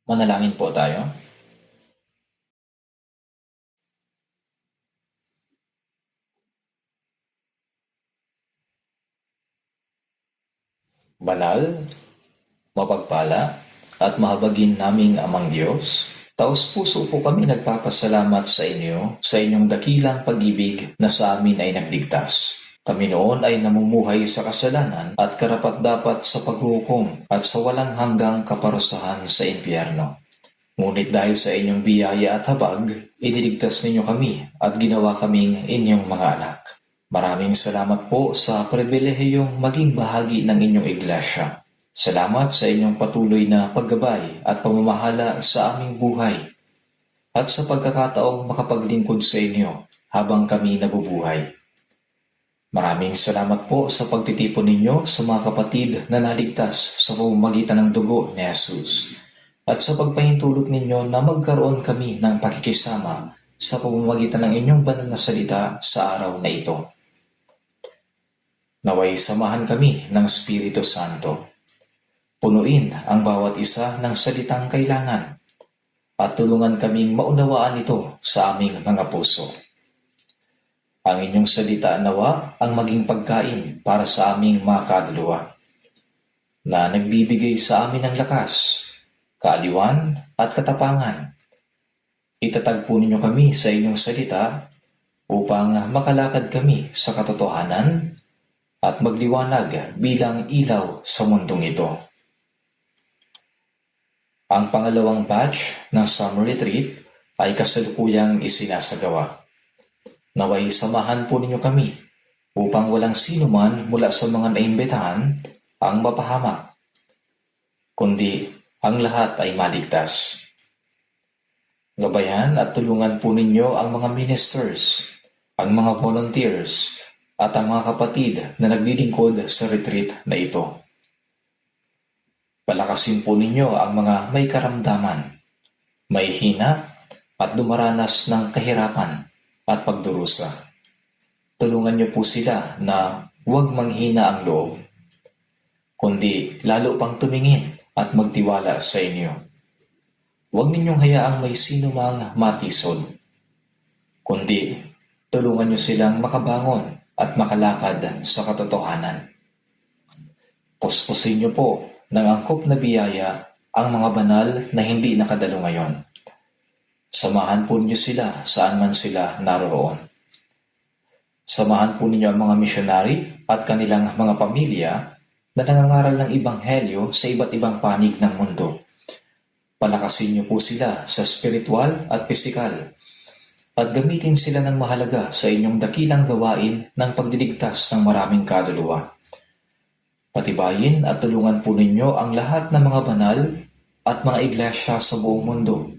Manalangin po tayo. Banal, mapagpala, at mahabagin naming Amang Diyos, taos-puso po kami nagpapasalamat sa inyo sa inyong dakilang pag-ibig na sa amin ay nagligtas. Kami noon ay namumuhay sa kasalanan at karapat-dapat sa paghukom at sa walang hanggang kaparusahan sa impyerno. Ngunit dahil sa inyong biyaya at habag, iniligtas ninyo kami at ginawa kaming inyong mga anak. Maraming salamat po sa pribilehiyong maging bahagi ng inyong iglesia. Salamat sa inyong patuloy na paggabay at pamamahala sa aming buhay at sa pagkakataong makapaglingkod sa inyo habang kami nabubuhay. Maraming salamat po sa pagtitipon ninyo sa mga kapatid na naligtas sa pamamagitan ng dugo ni Jesus at sa pagpahintulot ninyo na magkaroon kami ng pakikisama sa pamamagitan ng inyong banal na salita sa araw na ito. Naway samahan kami ng Espiritu Santo. Punuin ang bawat isa ng salitang kailangan at tulungan kaming maunawaan ito sa aming mga puso. Ang inyong salita nawa ang maging pagkain para sa aming mga kaluluwa na nagbibigay sa amin ng lakas, kaaliwan at katapangan. Itatag po ninyo kami sa inyong salita upang makalakad kami sa katotohanan at magliwanag bilang ilaw sa mundong ito. Ang pangalawang batch ng summer retreat ay kasalukuyang isinasagawa. Naway samahan po ninyo kami upang walang sino man mula sa mga naimbitahan ang mapahamak, kundi ang lahat ay maligtas. Gabayan at tulungan po ninyo ang mga ministers, ang mga volunteers, at ang mga kapatid na naglilingkod sa retreat na ito. Palakasin po ninyo ang mga may karamdaman, may hina at dumaranas ng kahirapan at pagdurusa. Tulungan niyo po sila na huwag manghina ang loob, kundi lalo pang tumingin at magtiwala sa inyo. Huwag ninyong hayaang may sino mang matisod, kundi tulungan niyo silang makabangon at makalakad sa katotohanan. Puspusin niyo po ng angkop na biyaya ang mga banal na hindi nakadalo ngayon. Samahan po niyo sila saan man sila naroroon. Samahan po ninyo ang mga misyonary at kanilang mga pamilya na nangangaral ng Ebanghelyo sa iba't ibang panig ng mundo. Palakasin niyo po sila sa spiritual at pisikal at gamitin sila ng mahalaga sa inyong dakilang gawain ng pagdiligtas ng maraming kaluluwa. Patibayin at tulungan po ninyo ang lahat ng mga banal at mga iglesia sa buong mundo.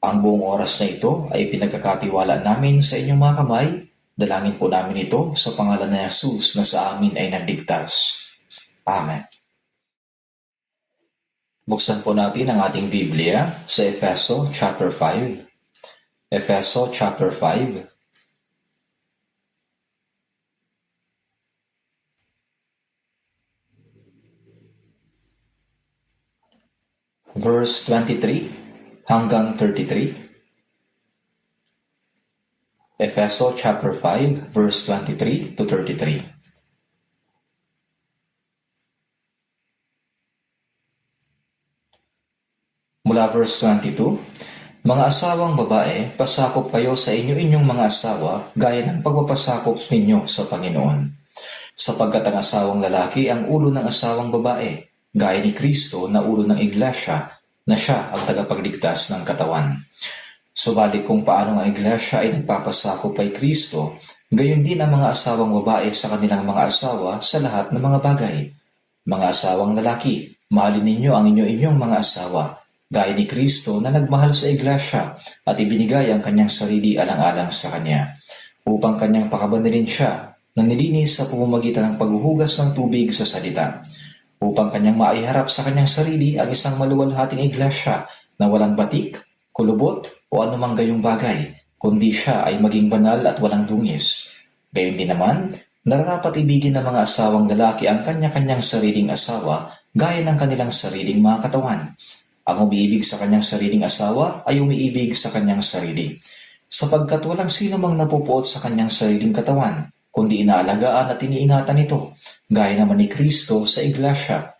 Ang buong oras na ito ay pinagkakatiwala namin sa inyong mga kamay. Dalangin po namin ito sa pangalan ni Jesus na sa amin ay nagligtas. Amen. Buksan po natin ang ating Biblia sa Efeso chapter 5. Efeso chapter 5. Verse 23 hanggang 33. Efeso chapter 5 verse 23 to 33. Mula verse 22, mga asawang babae, pasakop kayo sa inyong mga asawa gaya ng pagpapasakop ninyo sa Panginoon. Sapagkat ang asawang lalaki ang ulo ng asawang babae, gaya ni Kristo na ulo ng iglesia na siya ang tagapagligtas ng katawan. Subalit kung paano ang iglesia ay nagpapasakop kay Kristo, gayon din ang mga asawang babae sa kanilang mga asawa sa lahat ng mga bagay. Mga asawang lalaki, mahalin ninyo ang inyong mga asawa, gaya ni Kristo na nagmahal sa iglesia at ibinigay ang kanyang sarili alang-alang sa kanya, upang kanyang pakabanalin siya na nilinis sa pamamagitan ng paghuhugas ng tubig sa salita, upang kanyang maiharap sa kanyang sarili ang isang maluwalhating iglesia na walang batik, kulubot o anumang gayong bagay, kundi siya ay maging banal at walang dungis. Gayon din naman, nararapat ibigin ng mga asawang lalaki ang kanya-kanyang sariling asawa gaya ng kanilang sariling mga katawan. Ang umiibig sa kanyang sariling asawa ay umiibig sa kanyang sarili, sapagkat walang sino mang napupuot sa kanyang sariling katawan, kundi inaalagaan at iniingatan ito, gaya naman ni Kristo sa iglesia,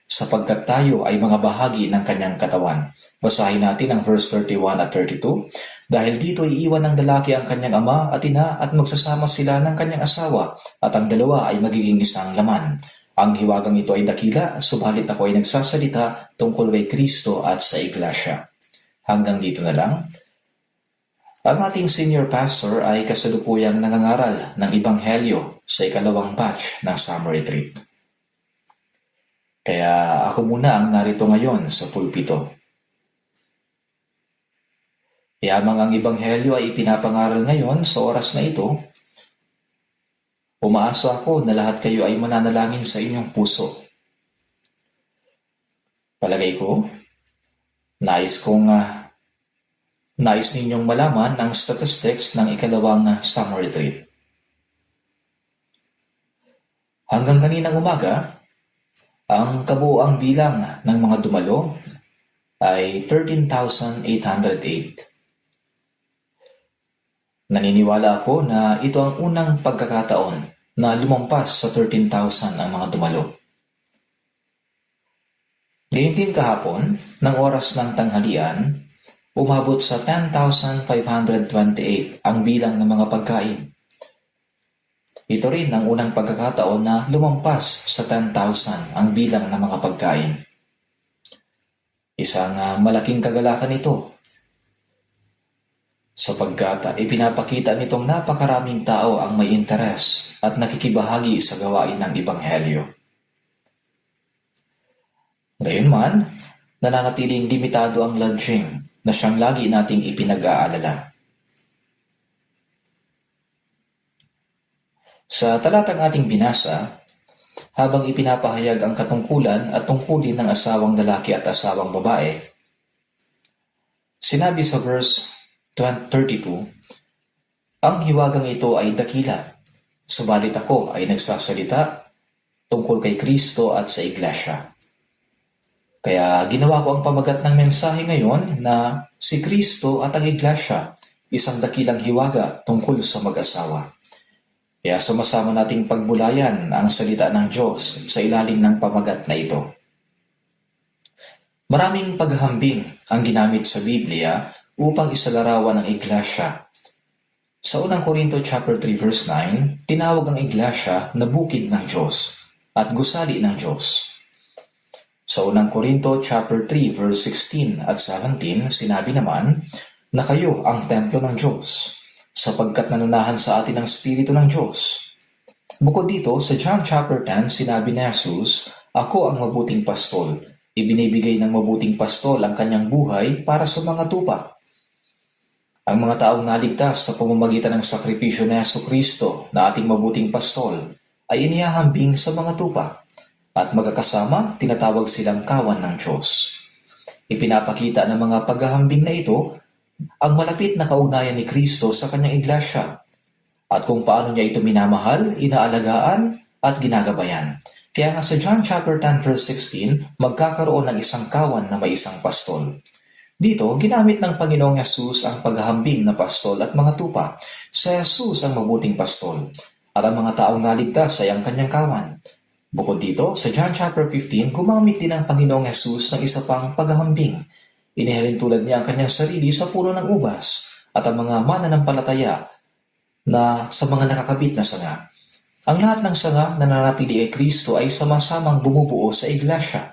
sapagkat tayo ay mga bahagi ng kanyang katawan. Basahin natin ang verse 31 at 32. Dahil dito iiwan ng lalaki ang kanyang ama at ina at magsasama sila ng kanyang asawa at ang dalawa ay magiging isang laman. Ang hiwagang ito ay dakila, subalit ako ay nagsasalita tungkol kay Kristo at sa iglesia. Hanggang dito na lang. Ang ating senior pastor ay kasalukuyang nangangaral ng Ebanghelyo sa ikalawang batch ng summer retreat. Kaya ako muna ang narito ngayon sa pulpito. Yamang ang Ebanghelyo ay ipinapangaral ngayon sa oras na ito, umaasa ako na lahat kayo ay mananalangin sa inyong puso. Palagay ko, nais ninyong malaman ang statistics ng ikalawang summer retreat. Hanggang kaninang umaga, ang kabuuang bilang ng mga dumalo ay 13,808. Naniniwala ako na ito ang unang pagkakataon na lumampas sa 13,000 ang mga dumalo. Gayun din kahapon, ng oras ng tanghalian, umabot sa 10,528 ang bilang ng mga pagkain. Ito rin ang unang pagkakataon na lumampas sa 10,000 ang bilang ng mga pagkain. Isang malaking kagalakan ito, sapagkat ipinapakita nitong napakaraming tao ang may interes at nakikibahagi sa gawain ng Ebanghelyo. Gayunman, nananatiling limitado ang lodging na siyang lagi nating ipinag-aalala. Sa talatang ating binasa, habang ipinapahayag ang katungkulan at tungkulin ng asawang lalaki at asawang babae, sinabi sa verse 32, ang hiwagang ito ay dakila, subalit ako ay nagsasalita tungkol kay Kristo at sa iglesia. Kaya ginawa ko ang pamagat ng mensahe ngayon na si Kristo at ang iglesia, isang dakilang hiwaga tungkol sa mag-asawa. Kaya sumasama nating pagbulayan ang salita ng Diyos sa ilalim ng pamagat na ito. Maraming paghahambing ang ginamit sa Biblia upang isalarawan ang iglesia. Sa unang Korinto chapter 3 verse 9, tinawag ang iglesia na bukid ng Diyos at gusali ng Diyos. Sa unang Korinto chapter 3 verse 16 at 17, sinabi naman na kayo ang templo ng Diyos, sapagkat nanunahan sa atin ang Espiritu ng Diyos. Bukod dito, sa John chapter 10, sinabi ni Jesus, ako ang mabuting pastol. Ibinibigay ng mabuting pastol ang kanyang buhay para sa mga tupa. Ang mga taong naligtas sa pamamagitan ng sakripisyo ni Jesucristo na ating mabuting pastol ay inihahambing sa mga tupa at magkakasama tinatawag silang kawan ng Diyos. Ipinapakita ng mga paghahambing na ito ang malapit na kaugnayan ni Kristo sa kanyang iglesia at kung paano niya ito minamahal, inaalagaan at ginagabayan. Kaya nga sa John chapter 10 verse 16, magkakaroon ng isang kawan na may isang pastol. Dito, ginamit ng Panginoong Yesus ang paghahambing na pastol at mga tupa. Si Jesus ang mabuting pastol at ang mga taong naligtas ay ang kanyang kawan. Bukod dito, sa John chapter 15, gumamit din ang Panginoong Yesus ng isa pang paghahambing. Inihalin tulad niya ang kanyang sarili sa puno ng ubas at ang mga mananampalataya na sa mga nakakabit na sanga. Ang lahat ng sanga na nananatili kay Kristo ay sama-samang bumubuo sa iglesia.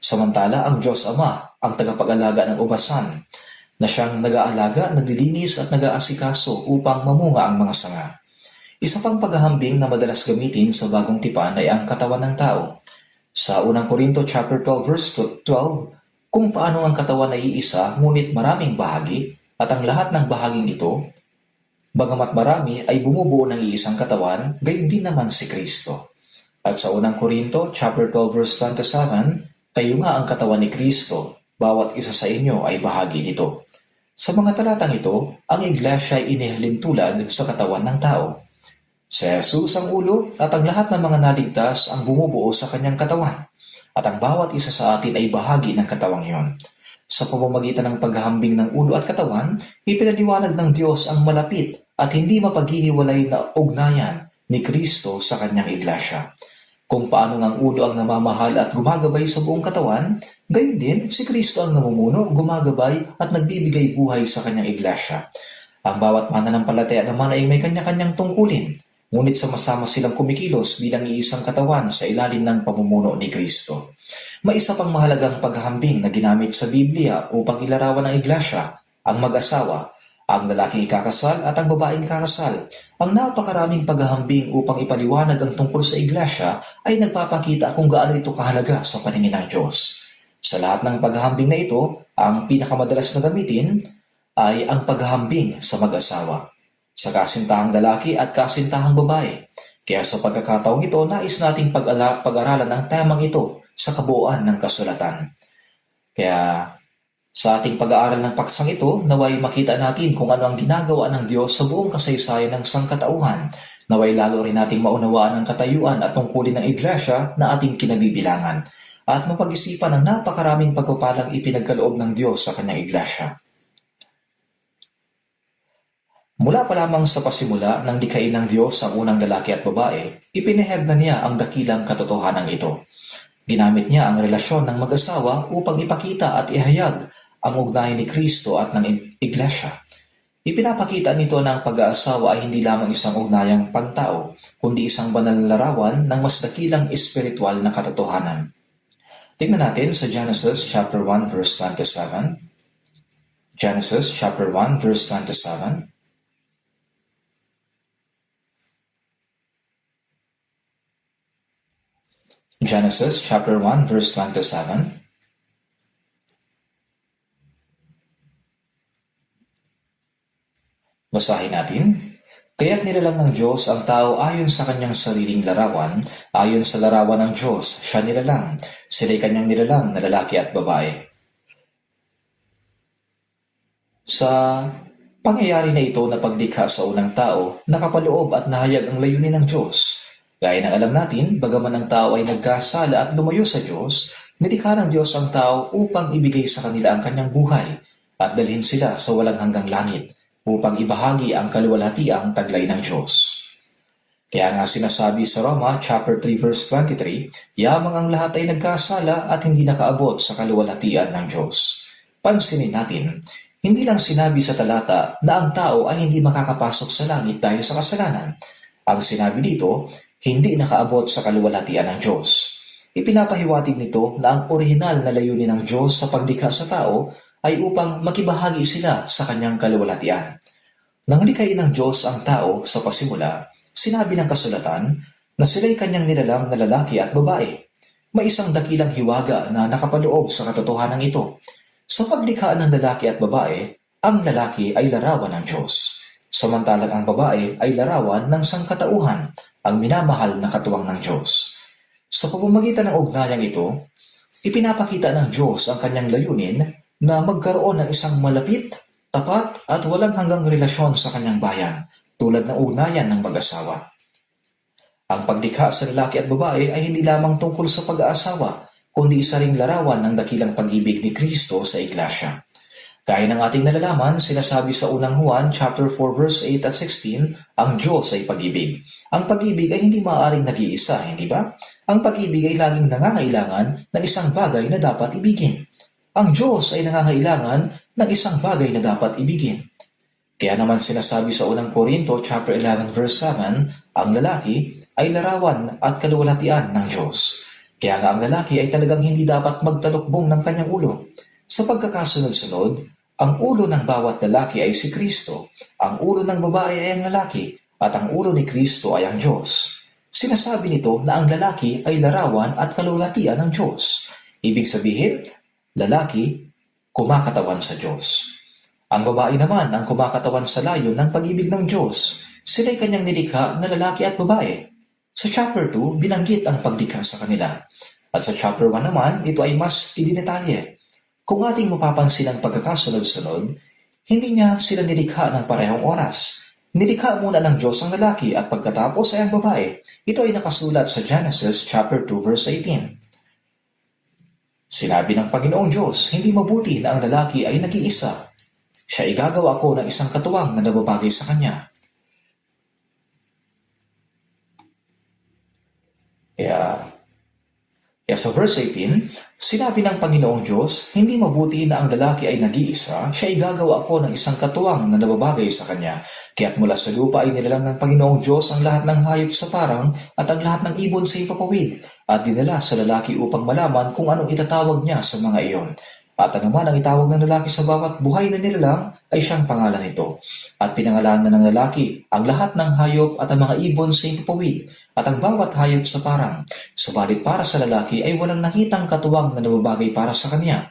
Samantala, ang Diyos Ama ang tagapag-alaga ng ubasan na siyang nag-aalaga, naglilinis at nag-aasikaso upang mamunga ang mga sanga. Isa pang paghahambing na madalas gamitin sa bagong tipan ay ang katawan ng tao. Sa unang Korinto chapter 12 verse 12, kung paano ang katawan ay iisa ngunit maraming bahagi at ang lahat ng bahaging ito, bagamat marami ay bumubuo ng iisang katawan, gayon din naman si Kristo. At sa unang Korinto chapter 12 verse 27, kayo nga ang katawan ni Kristo, bawat isa sa inyo ay bahagi nito. Sa mga talatang ito, ang iglesia ay inihalin tulad sa katawan ng tao. Si Jesus ang ulo at ang lahat ng mga naligtas ang bumubuo sa kanyang katawan. At ang bawat isa sa atin ay bahagi ng katawang iyon. Sa pamamagitan ng paghahambing ng ulo at katawan, ipinaliwanag ng Diyos ang malapit at hindi mapaghihiwalay na ugnayan ni Kristo sa kanyang iglesia. Kung paano ang ulo ang namamahal at gumagabay sa buong katawan, gayon din si Kristo ang namumuno, gumagabay at nagbibigay buhay sa kanyang iglesia. Ang bawat mananampalataya naman ay may kanya-kanyang tungkulin, ngunit sama-sama silang kumikilos bilang iisang katawan sa ilalim ng pamumuno ni Kristo. May isa pang mahalagang paghahambing na ginamit sa Biblia upang ilarawan ng iglesia, ang mag-asawa, ang lalaking ikakasal at ang babaeng ikakasal. Ang napakaraming paghahambing upang ipaliwanag ang tungkol sa iglesia ay nagpapakita kung gaano ito kahalaga sa paningin ng Diyos. Sa lahat ng paghahambing na ito, ang pinakamadalas na gamitin ay ang paghahambing sa mag-asawa, sa kasintahang lalaki at kasintahang babae. Kaya sa pagkakataong ito, nais nating pag-aralan ang temang ito sa kabuuan ng kasulatan. Kaya sa ating pag-aaral ng paksang ito, naway makita natin kung ano ang ginagawa ng Diyos sa buong kasaysayan ng sangkatauhan. Naway lalo rin nating maunawaan ang katayuan at tungkulin ng iglesia na ating kinabibilangan at mapag-isipan ang napakaraming pagpapalang ipinagkaloob ng Diyos sa kanyang iglesia. Mula pa lamang sa pasimula ng likhain ng Diyos ang unang lalaki at babae, ipinahayag na niya ang dakilang katotohanan ito. Ginamit niya ang relasyon ng mag-asawa upang ipakita at ihayag ang ugnayan ni Kristo at ng iglesia. Ipinapakita nito na ang pag-aasawa ay hindi lamang isang ugnayang pantao, kundi isang banal na larawan ng mas dakilang espiritual na katotohanan. Tingnan natin sa Genesis chapter 1 verse 27. Genesis chapter 1 verse 27. Genesis chapter 1 verse 27. Basahin natin. Kaya't nilalang ng Diyos ang tao ayon sa kanyang sariling larawan, ayon sa larawan ng Diyos, siya nilalang. Sila'y kanyang nilalang na lalaki at babae. Sa pangyayari na ito na paglikha sa unang tao, nakapaloob at nahayag ang layunin ng Diyos. Gaya ng alam natin, bagaman ang tao ay nagkasala at lumayo sa Diyos, nilikha ng Diyos ang tao upang ibigay sa kanila ang kanyang buhay at dalhin sila sa walang hanggang langit upang ibahagi ang kaluwalhatiang taglay ng Diyos. Kaya nga sinasabi sa Roma chapter 3 verse 23, yamang ang lahat ay nagkasala at hindi nakaabot sa kaluwalhatian ng Diyos. Pansinin natin, hindi lang sinabi sa talata na ang tao ay hindi makakapasok sa langit dahil sa kasalanan. Ang sinabi dito, hindi nakaabot sa kaluwalhatian ng Diyos. Ipinapahiwatig nito na ang orihinal na layunin ng Diyos sa paglikha sa tao ay upang makibahagi sila sa kanyang kaluwalhatian. Nang likhain ng Diyos ang tao sa pasimula, sinabi ng kasulatan na sila'y kanyang nilalang na lalaki at babae. May isang dakilang hiwaga na nakapaloob sa katotohanan ito. Sa paglikha ng lalaki at babae, ang lalaki ay larawan ng Diyos. Samantalang ang babae ay larawan ng sangkatauhan, ang minamahal na katuwang ng Diyos. Sa pamamagitan ng ugnayang ito, ipinapakita ng Diyos ang kanyang layunin na magkaroon ng isang malapit, tapat at walang hanggang relasyon sa kanyang bayan, tulad ng ugnayan ng mag-asawa. Ang paglikha sa lalaki at babae ay hindi lamang tungkol sa pag-aasawa, kundi isa ring larawan ng dakilang pag-ibig ni Kristo sa iglesia. Gaya ng ating nalalaman, sinasabi sa unang Juan chapter 4 verse 8 at 16, ang Diyos ay pag-ibig. Ang pag-ibig ay hindi maaaring nag-iisa, hindi ba? Ang pag-ibig ay laging nangangailangan ng isang bagay na dapat ibigin. Ang Diyos ay nangangailangan ng isang bagay na dapat ibigin. Kaya naman sinasabi sa unang Korinto chapter 11 verse 7, ang lalaki ay larawan at kaluwalhatian ng Diyos. Kaya nga ang lalaki ay talagang hindi dapat magtalukbong ng kanyang ulo. Sa pagkakasunod-sunod, ang ulo ng bawat lalaki ay si Kristo, ang ulo ng babae ay ang lalaki, at ang ulo ni Kristo ay ang Diyos. Sinasabi nito na ang lalaki ay larawan at kaluwalhatian ng Diyos. Ibig sabihin, lalaki, kumakatawan sa Diyos. Ang babae naman ang kumakatawan sa layon ng pag-ibig ng Diyos. Sila'y kanyang nilikha na lalaki at babae. Sa chapter 2, binanggit ang paglikha sa kanila. At sa chapter 1 naman, ito ay mas idinetalye. Kung ating mapapansin ang pagkakasunod-sunod, hindi niya sila nilikha ng parehong oras. Nilikha muna ng Diyos ang lalaki at pagkatapos ay ang babae. Ito ay nakasulat sa Genesis chapter 2 verse 18. Sinabi ng Panginoong Diyos, hindi mabuti na ang lalaki ay nag-iisa. Siya ay gagawa ko ng isang katuwang na nababagay sa kanya. Kaya sa verse 18, sinabi ng Panginoong Diyos, hindi mabuti na ang lalaki ay nag-iisa, siya ay gagawa ko ng isang katuwang na nababagay sa kanya. Kaya't mula sa lupa ay nilalang ng Panginoong Diyos ang lahat ng hayop sa parang at ang lahat ng ibon sa ipapawid at dinala sa lalaki upang malaman kung anong itatawag niya sa mga iyon. At ano man ang itawag ng lalaki sa bawat buhay na nilalang ay siyang pangalan nito. At pinangalanan ng lalaki ang lahat ng hayop at ang mga ibon sa ipapawid at ang bawat hayop sa parang. Subalit para sa lalaki ay walang nakitang katuwang na nababagay para sa kanya.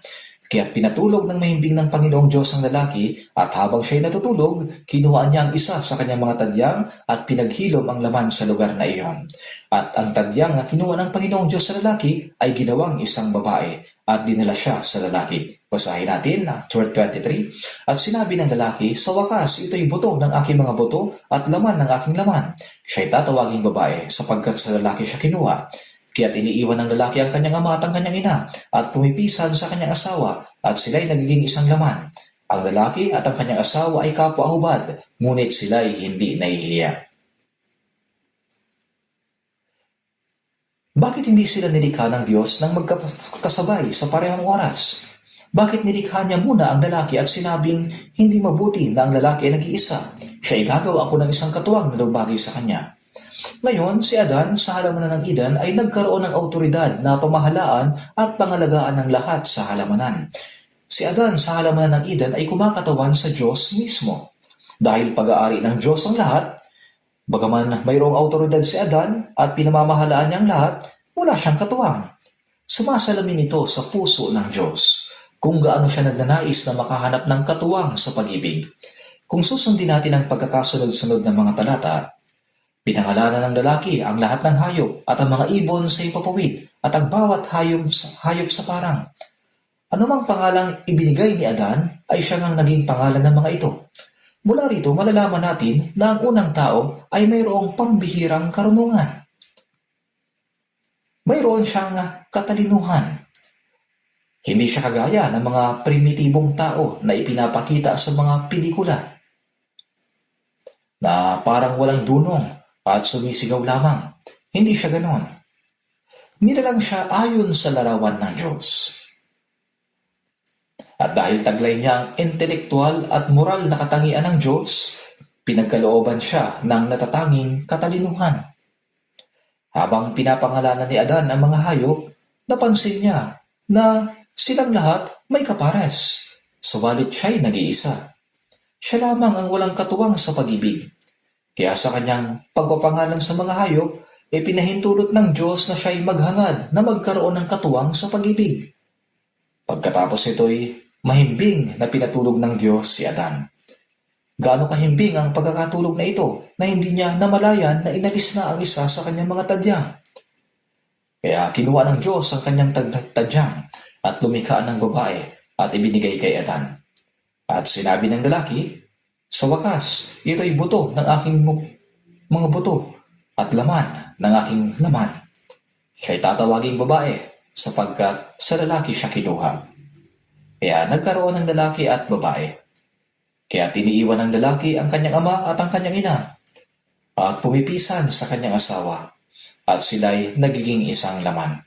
Kaya't pinatulog ng mahimbing ng Panginoong Diyos ang lalaki at habang siya'y natutulog, kinuha niya ang isa sa kanyang mga tadyang at pinaghilom ang laman sa lugar na iyon. At ang tadyang na kinuha ng Panginoong Diyos sa lalaki ay ginawang isang babae at dinala siya sa lalaki. Basahin natin na 23. At sinabi ng lalaki, sa wakas ito'y buto ng aking mga buto at laman ng aking laman. Siya'y tatawaging babae sapagkat sa lalaki siya kinuha. Kaya't iniiwan ng lalaki ang kanyang ama at ang kanyang ina at pumipisan sa kanyang asawa at sila'y nagiging isang laman. Ang lalaki at ang kanyang asawa ay kapwa-hubad, ngunit sila'y hindi nahihiya. Bakit hindi sila nilikha ng Diyos nang magkasabay sa parehong oras? Bakit nilikha niya muna ang lalaki at sinabing hindi mabuti na ang lalaki ay nag-iisa? Siya ay gagawa ko ng isang katuwang na bagay sa kanya. Ngayon, si Adan sa halamanan ng Eden ay nagkaroon ng autoridad na pamahalaan at pangalagaan ng lahat sa halamanan. Si Adan sa halamanan ng Eden ay kumakatawan sa Diyos mismo. Dahil pag-aari ng Diyos ang lahat, bagaman mayroong autoridad si Adan at pinamamahalaan niya ang lahat, wala siyang katuwang. Sumasalamin ito sa puso ng Diyos kung gaano siya nagnanais na makahanap ng katuwang sa pag-ibig. Kung susundin natin ang pagkakasunod-sunod ng mga talata, pinangalanan ng lalaki ang lahat ng hayop at ang mga ibon sa ipapawid at ang bawat hayop sa parang. Anumang pangalang ibinigay ni Adan ay siya ngang naging pangalan ng mga ito. Mula rito malalaman natin na ang unang tao ay mayroong pambihirang karunungan. Mayroon siyang katalinuhan. Hindi siya kagaya ng mga primitibong tao na ipinapakita sa mga pelikula na parang walang dunong at sumisigaw lamang. Hindi siya ganon. Nilalang siya ayon sa larawan ng Diyos. At dahil taglay niya ang intelektual at moral na katangian ng Diyos, pinagkalooban siya ng natatanging katalinuhan. Habang pinapangalanan ni Adan ang mga hayop, napansin niya na silang lahat may kapares, subalit siya'y nag-iisa. Siya lamang ang walang katuwang sa pag-ibig. Kaya sa kanyang pagpapangalan sa mga hayop, pinahintulot ng Diyos na siya'y maghangad na magkaroon ng katuwang sa pag-ibig. Pagkatapos ito'y mahimbing na pinatulog ng Diyos si Adan. Gaano kahimbing ang pagkakatulog na ito na hindi niya namalayan na inalis na ang isa sa kanyang mga tadyang. Kaya kinuha ng Diyos ang kanyang tadyang at lumikha ng babae at ibinigay kay Adan. At sinabi ng lalaki, sa wakas, ito'y buto ng aking mga buto at laman ng aking laman. Siya'y tatawaging babae sapagkat sa lalaki siya kinuha. Kaya nagkaroon ng lalaki at babae. Kaya tiniiwan ng lalaki ang kanyang ama at ang kanyang ina at pumipisan sa kanyang asawa at sila'y nagiging isang laman.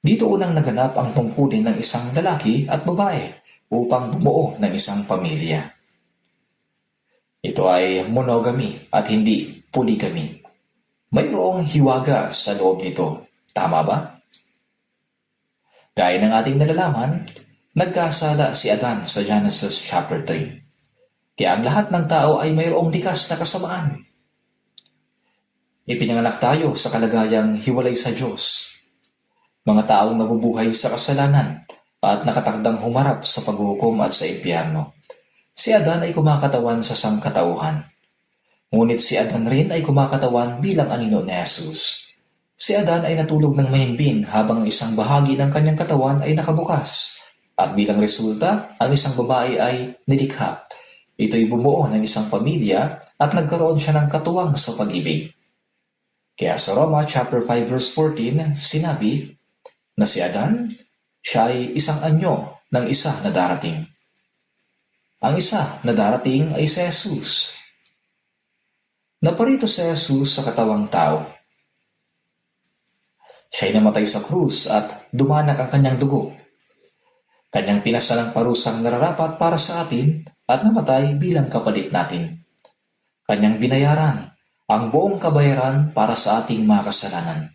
Dito unang naganap ang tungkulin ng isang lalaki at babae upang bumuo ng isang pamilya. Ito ay monogamy at hindi polygamy. Mayroong hiwaga sa loob nito. Tama ba? Gaya ng ating nalalaman, nagkasala si Adan sa Genesis chapter 3. Kaya ang lahat ng tao ay mayroong likas na kasamaan. Ipinanganak tayo sa kalagayang hiwalay sa Diyos. Mga taong nabubuhay sa kasalanan at nakatakdang humarap sa paghuhukom at sa impyerno. Si Adan ay kumakatawan sa sangkatauhan. Ngunit si Adan rin ay kumakatawan bilang anino ni Jesus. Si Adan ay natulog ng mahimbing habang ang isang bahagi ng kanyang katawan ay nakabukas. At bilang resulta, ang isang babae ay nilikha. Ito'y bumuo ng isang pamilya at nagkaroon siya ng katuwang sa pag-ibig. Kaya sa Roma chapter 5 verse 14, sinabi, na si Adan, siya ay isang anyo ng isa na darating. Ang isa na darating ay si Jesus. Naparito si Jesus sa katawang tao. Siya'y namatay sa krus at dumanak ang kanyang dugo. Kanyang pinasalang parusang nararapat para sa atin at namatay bilang kapalit natin. Kanyang binayaran ang buong kabayaran para sa ating mga kasalanan.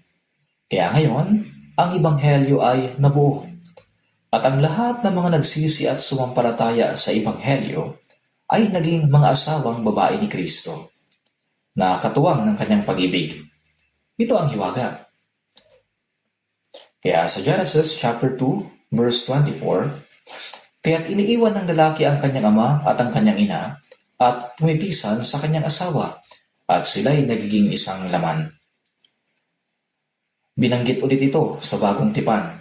Kaya ngayon, ang Ebanghelyo ay nabuo. At ang lahat ng mga nagsisi at sumampalataya sa Ebanghelyo ay naging mga asawang babae ni Kristo, na katuwang ng kanyang pag-ibig. Ito ang hiwaga. Kaya sa Genesis chapter 2, verse 24, kaya't iniiwan ng lalaki ang kanyang ama at ang kanyang ina, at pumipisan sa kanyang asawa, at sila'y nagiging isang laman. Binanggit ulit ito sa Bagong Tipan,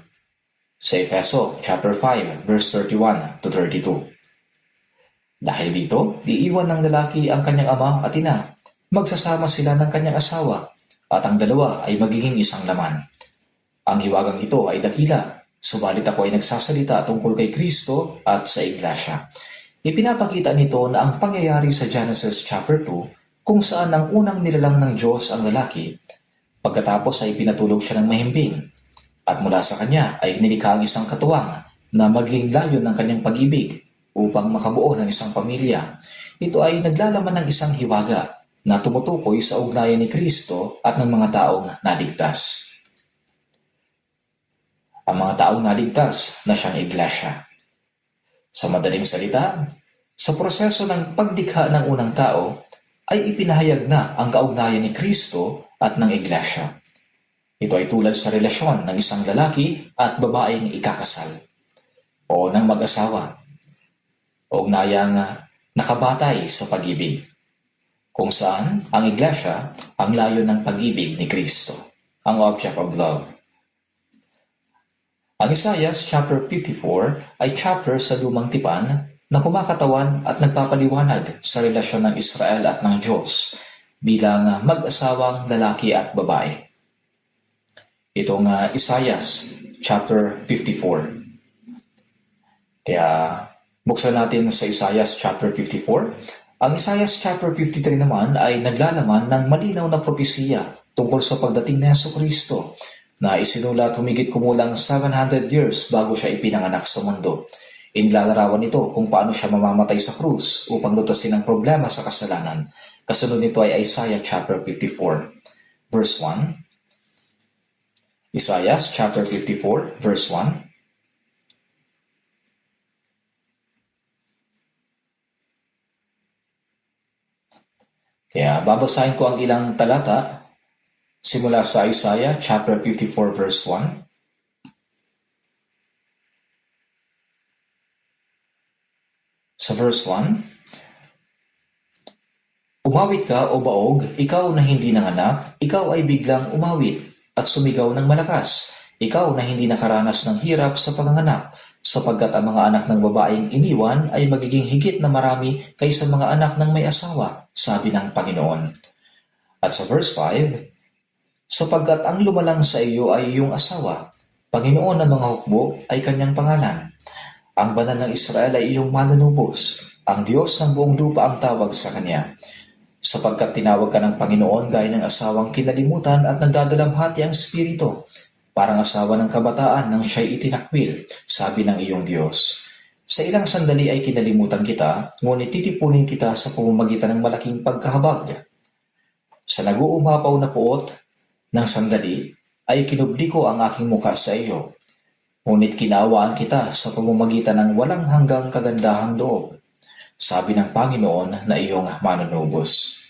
sa Efeso chapter 5, verse 31 to 32. Dahil dito, iiwan ng lalaki ang kanyang ama at ina, magsasama sila ng kanyang asawa, at ang dalawa ay magiging isang laman. Ang hiwagang ito ay dakila, subalit ako ay nagsasalita tungkol kay Kristo at sa Iglesia. Ipinapakita nito na ang pangyayari sa Genesis chapter 2, kung saan ang unang nilalang ng Diyos ang lalaki, pagkatapos ay pinatulog siya ng mahimbing, at mula sa kanya ay nilikha ang isang katuwang na maging layon ng kanyang pag-ibig upang makabuo ng isang pamilya. Ito ay naglalaman ng isang hiwaga na tumutukoy sa ugnayan ni Kristo at ng mga taong naligtas. Ang mga taong naligtas na siyang Iglesia. Sa madaling salita, sa proseso ng paglikha ng unang tao, ay ipinahayag na ang kaugnayan ni Kristo at ng Iglesia. Ito ay tulad sa relasyon ng isang lalaki at babaeng ikakasal o ng mag-asawa. Ugnayang nakabatay sa pag-ibig, kung saan ang Iglesia ang layo ng pag-ibig ni Kristo, ang object of love. Ang Isaiah chapter 54 ay chapter sa Lumang Tipan na kumakatawan at nagpapaliwanag sa relasyon ng Israel at ng Diyos bilang mag-asawang lalaki at babae. Itong Isaiah chapter 54. Kaya buksan natin sa Isaiah chapter 54. Ang Isaiah chapter 53 naman ay naglalaman ng malinaw na propesiya tungkol sa pagdating ni Jesucristo na isinulat humigit kumulang 700 years bago siya ipinanganak sa mundo. Inilalarawan nito kung paano siya mamamatay sa krus upang lutasin ang problema sa kasalanan. Kasunod nito ay Isaiah chapter 54, verse 1. Isaiah chapter 54, verse 1. Kaya babasahin ko ang ilang talata simula sa Isaiah chapter 54, verse 1. Sa verse 1, umawit ka o baog, ikaw na hindi nanganak, ikaw ay biglang umawit at sumigaw ng malakas, ikaw na hindi nakaranas ng hirap sa panganganak, sapagkat ang mga anak ng babaeng iniwan ay magiging higit na marami kaysa mga anak ng may asawa, sabi ng Panginoon. At sa verse 5, sapagkat ang lumalang sa iyo ay iyong asawa, Panginoon ng mga hukbo ay kanyang pangalan. Ang banal ng Israel ay iyong manunubos, ang Diyos ng buong lupa ang tawag sa kanya. Sapagkat tinawag ka ng Panginoon gaya ng asawang kinalimutan at nagdadalamhati ang spirito, parang asawa ng kabataan nang siya'y itinakwil, sabi ng iyong Diyos. Sa ilang sandali ay kinalimutan kita, ngunit titipunin kita sa pamamagitan ng malaking pagkahabag. Sa nag-uumapaw na puot ng sandali, ay kinubli ko ang aking mukha sa iyo. Ngunit kinawaan kita sa pamamagitan ng walang hanggang kagandahang loob, sabi ng Panginoon na iyong manunubos.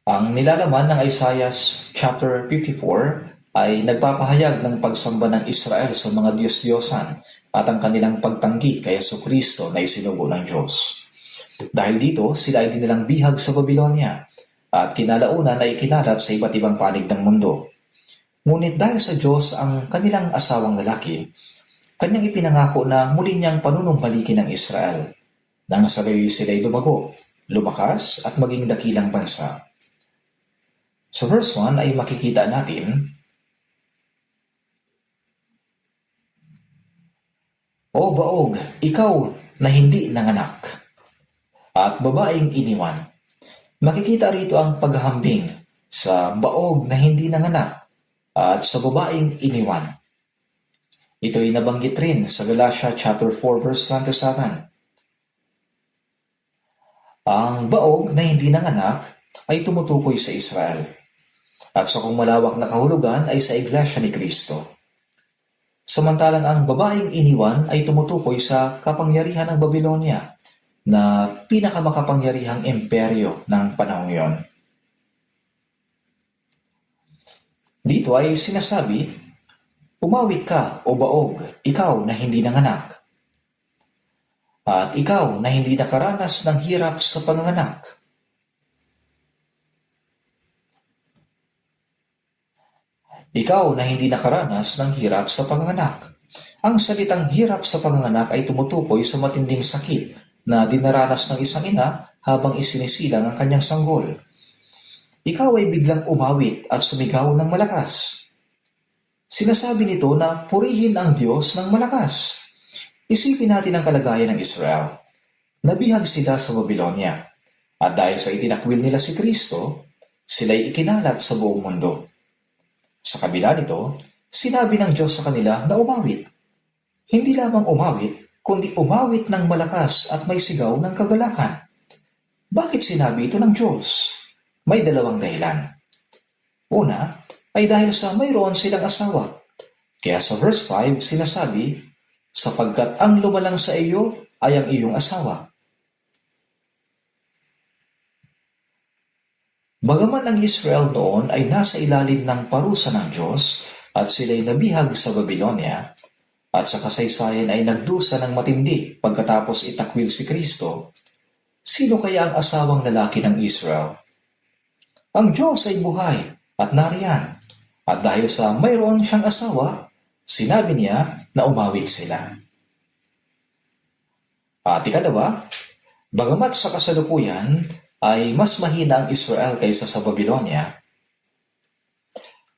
Ang nilalaman ng Isaiah chapter 54 ay nagpapahayag ng pagsamba ng Israel sa mga Diyos-Diyosan at ang kanilang pagtanggi kay Jesucristo na isinugo ng Diyos. Dahil dito, sila ay dinilang bihag sa Babylonia at kinalaunan ay ikinalat sa iba't ibang panig ng mundo. Ngunit dahil sa Diyos ang kanilang asawang lalaki, kanyang ipinangako na muli niyang panunumbalikin ng Israel nang sa gayoy sila'y lumago, lumakas at maging dakilang bansa. Sa verse 1 ay makikita natin, "O baog, ikaw na hindi nanganak, at babaeng iniwan." Makikita rito ang paghahambing sa baog na hindi nanganak at sa babaeng iniwan. Ito ay nabanggit rin sa Galatia chapter 4 verse 1-7. Ang baog na hindi nanganak ay tumutukoy sa Israel, at sa kung malawak na kahulugan ay sa Iglesia ni Kristo. Samantalang ang babaeng iniwan ay tumutukoy sa kapangyarihan ng Babylonia na pinakamakapangyarihang imperyo ng panahong yon. Dito ay sinasabi, "Umawit ka o baog, ikaw na hindi nanganak, at ikaw na hindi nakaranas ng hirap sa panganganak." Ikaw na hindi nakaranas ng hirap sa panganganak. Ang salitang hirap sa panganganak ay tumutukoy sa matinding sakit na dinaranas ng isang ina habang isinisilang ang kanyang sanggol. Ikaw ay biglang umawit at sumigaw ng malakas. Sinasabi nito na purihin ang Diyos ng malakas. Isipin natin ang kalagayan ng Israel. Nabihag sila sa Babylonia, at dahil sa itinakwil nila si Kristo, sila'y ikinalat sa buong mundo. Sa kabila nito, sinabi ng Diyos sa kanila na umawit. Hindi lamang umawit, kundi umawit ng malakas at may sigaw ng kagalakan. Bakit sinabi ito ng Diyos? May dalawang dahilan. Una, ay dahil sa mayroon silang asawa. Kaya sa verse 5 sinasabi, "Sapagkat ang lumalang sa iyo ay ang iyong asawa." Bagaman ang Israel noon ay nasa ilalim ng parusa ng Diyos at sila'y nabihag sa Babylonia, at sa kasaysayan ay nagdusa ng matindi pagkatapos itakwil si Kristo, sino kaya ang asawang lalaki ng Israel? Ang Diyos ay buhay at nariyan, at dahil sa mayroon siyang asawa, sinabi niya na umawit sila. At ikalawa, bagamat sa kasalukuyan ay mas mahina ang Israel kaysa sa Babylonia,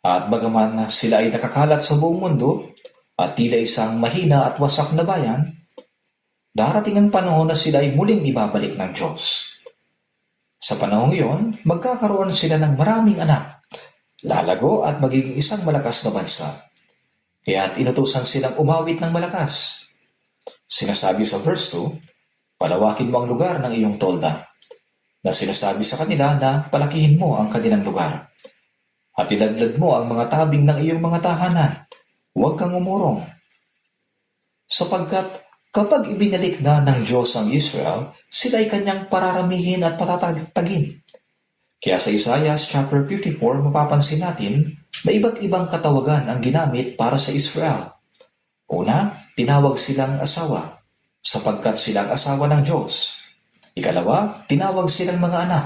at bagaman sila ay nakakalat sa buong mundo at tila isang mahina at wasak na bayan, darating ang panahon na sila ay muling ibabalik ng Diyos. Sa panahong iyon, magkakaroon sila ng maraming anak, lalago at magiging isang malakas na bansa. Kaya't inutusan silang umawit ng malakas. Sinasabi sa verse 2, "Palawakin mo ang lugar ng iyong tolda," na sinasabi sa kanila na palakihin mo ang kanilang lugar. At iladlad mo ang mga tabing ng iyong mga tahanan. Huwag kang umurong. Sapagkat kapag ibinalik na ng Diyos ang Israel, sila ay kanyang pararamihin at patatagtagin. Kaya sa Isaiah chapter 54, mapapansin natin na iba't ibang katawagan ang ginamit para sa Israel. Una, tinawag silang asawa, sapagkat silang asawa ng Diyos. Ikalawa, tinawag silang mga anak.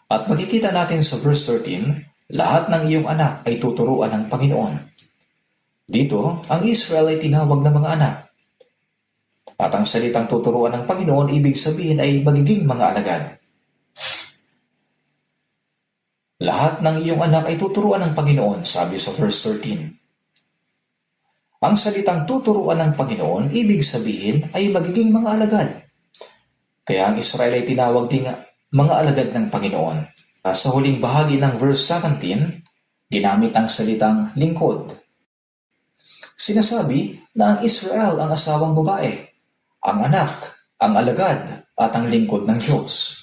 At makikita natin sa verse 13, "Lahat ng iyong anak ay tuturuan ng Panginoon." Dito, ang Israel ay tinawag na mga anak. At ang salitang tuturuan ng Panginoon, ibig sabihin ay magiging mga alagad. Lahat ng iyong anak ay tuturuan ng Panginoon, sabi sa verse 13. Ang salitang tuturuan ng Panginoon, ibig sabihin ay magiging mga alagad. Kaya ang Israel ay tinawag ding mga alagad ng Panginoon. Sa huling bahagi ng verse 17, ginamit ang salitang lingkod. Sinasabi na ang Israel ang asawang babae, ang anak, ang alagad, at ang lingkod ng Diyos.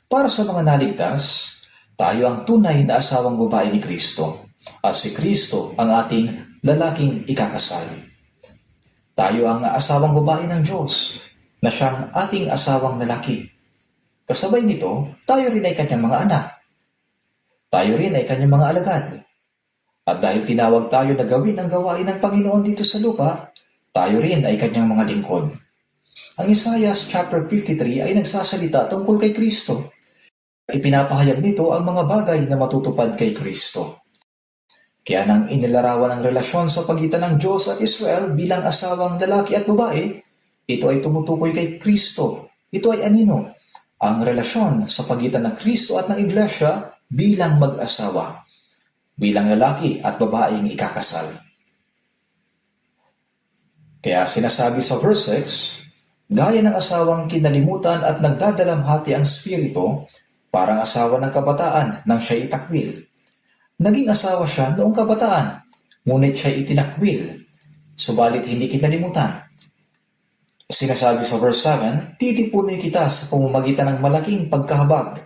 Para sa mga naligtas, tayo ang tunay na asawang babae ni Kristo, at si Kristo ang ating lalaking ikakasal. Tayo ang asawang babae ng Diyos, na siyang ating asawang lalaki. Kasabay nito, tayo rin ay kanyang mga anak. Tayo rin ay kanyang mga alagad. At dahil tinawag tayo na gawin ang gawain ng Panginoon dito sa lupa, tayo rin ay kanyang mga lingkod. Ang Isaiah chapter 53 ay nagsasalita tungkol kay Kristo. Ipinapahayag nito ang mga bagay na matutupad kay Kristo. Kaya nang inilarawan ang relasyon sa pagitan ng Diyos at Israel bilang asawang lalaki at babae, ito ay tumutukoy kay Kristo. Ito ay anino? Ang relasyon sa pagitan ng Kristo at ng Iglesia bilang mag-asawa, bilang lalaki at babaeng ikakasal. Kaya sinasabi sa verse 6, gaya ng asawang kinalimutan at nagdadalamhati ang spirito, parang asawa ng kabataan nang siya itakwil. Naging asawa siya noong kabataan, ngunit siya itinakwil, subalit hindi kinalimutan. Sinasabi sa verse 7, titipunin kita sa pamamagitan ng malaking pagkahabag.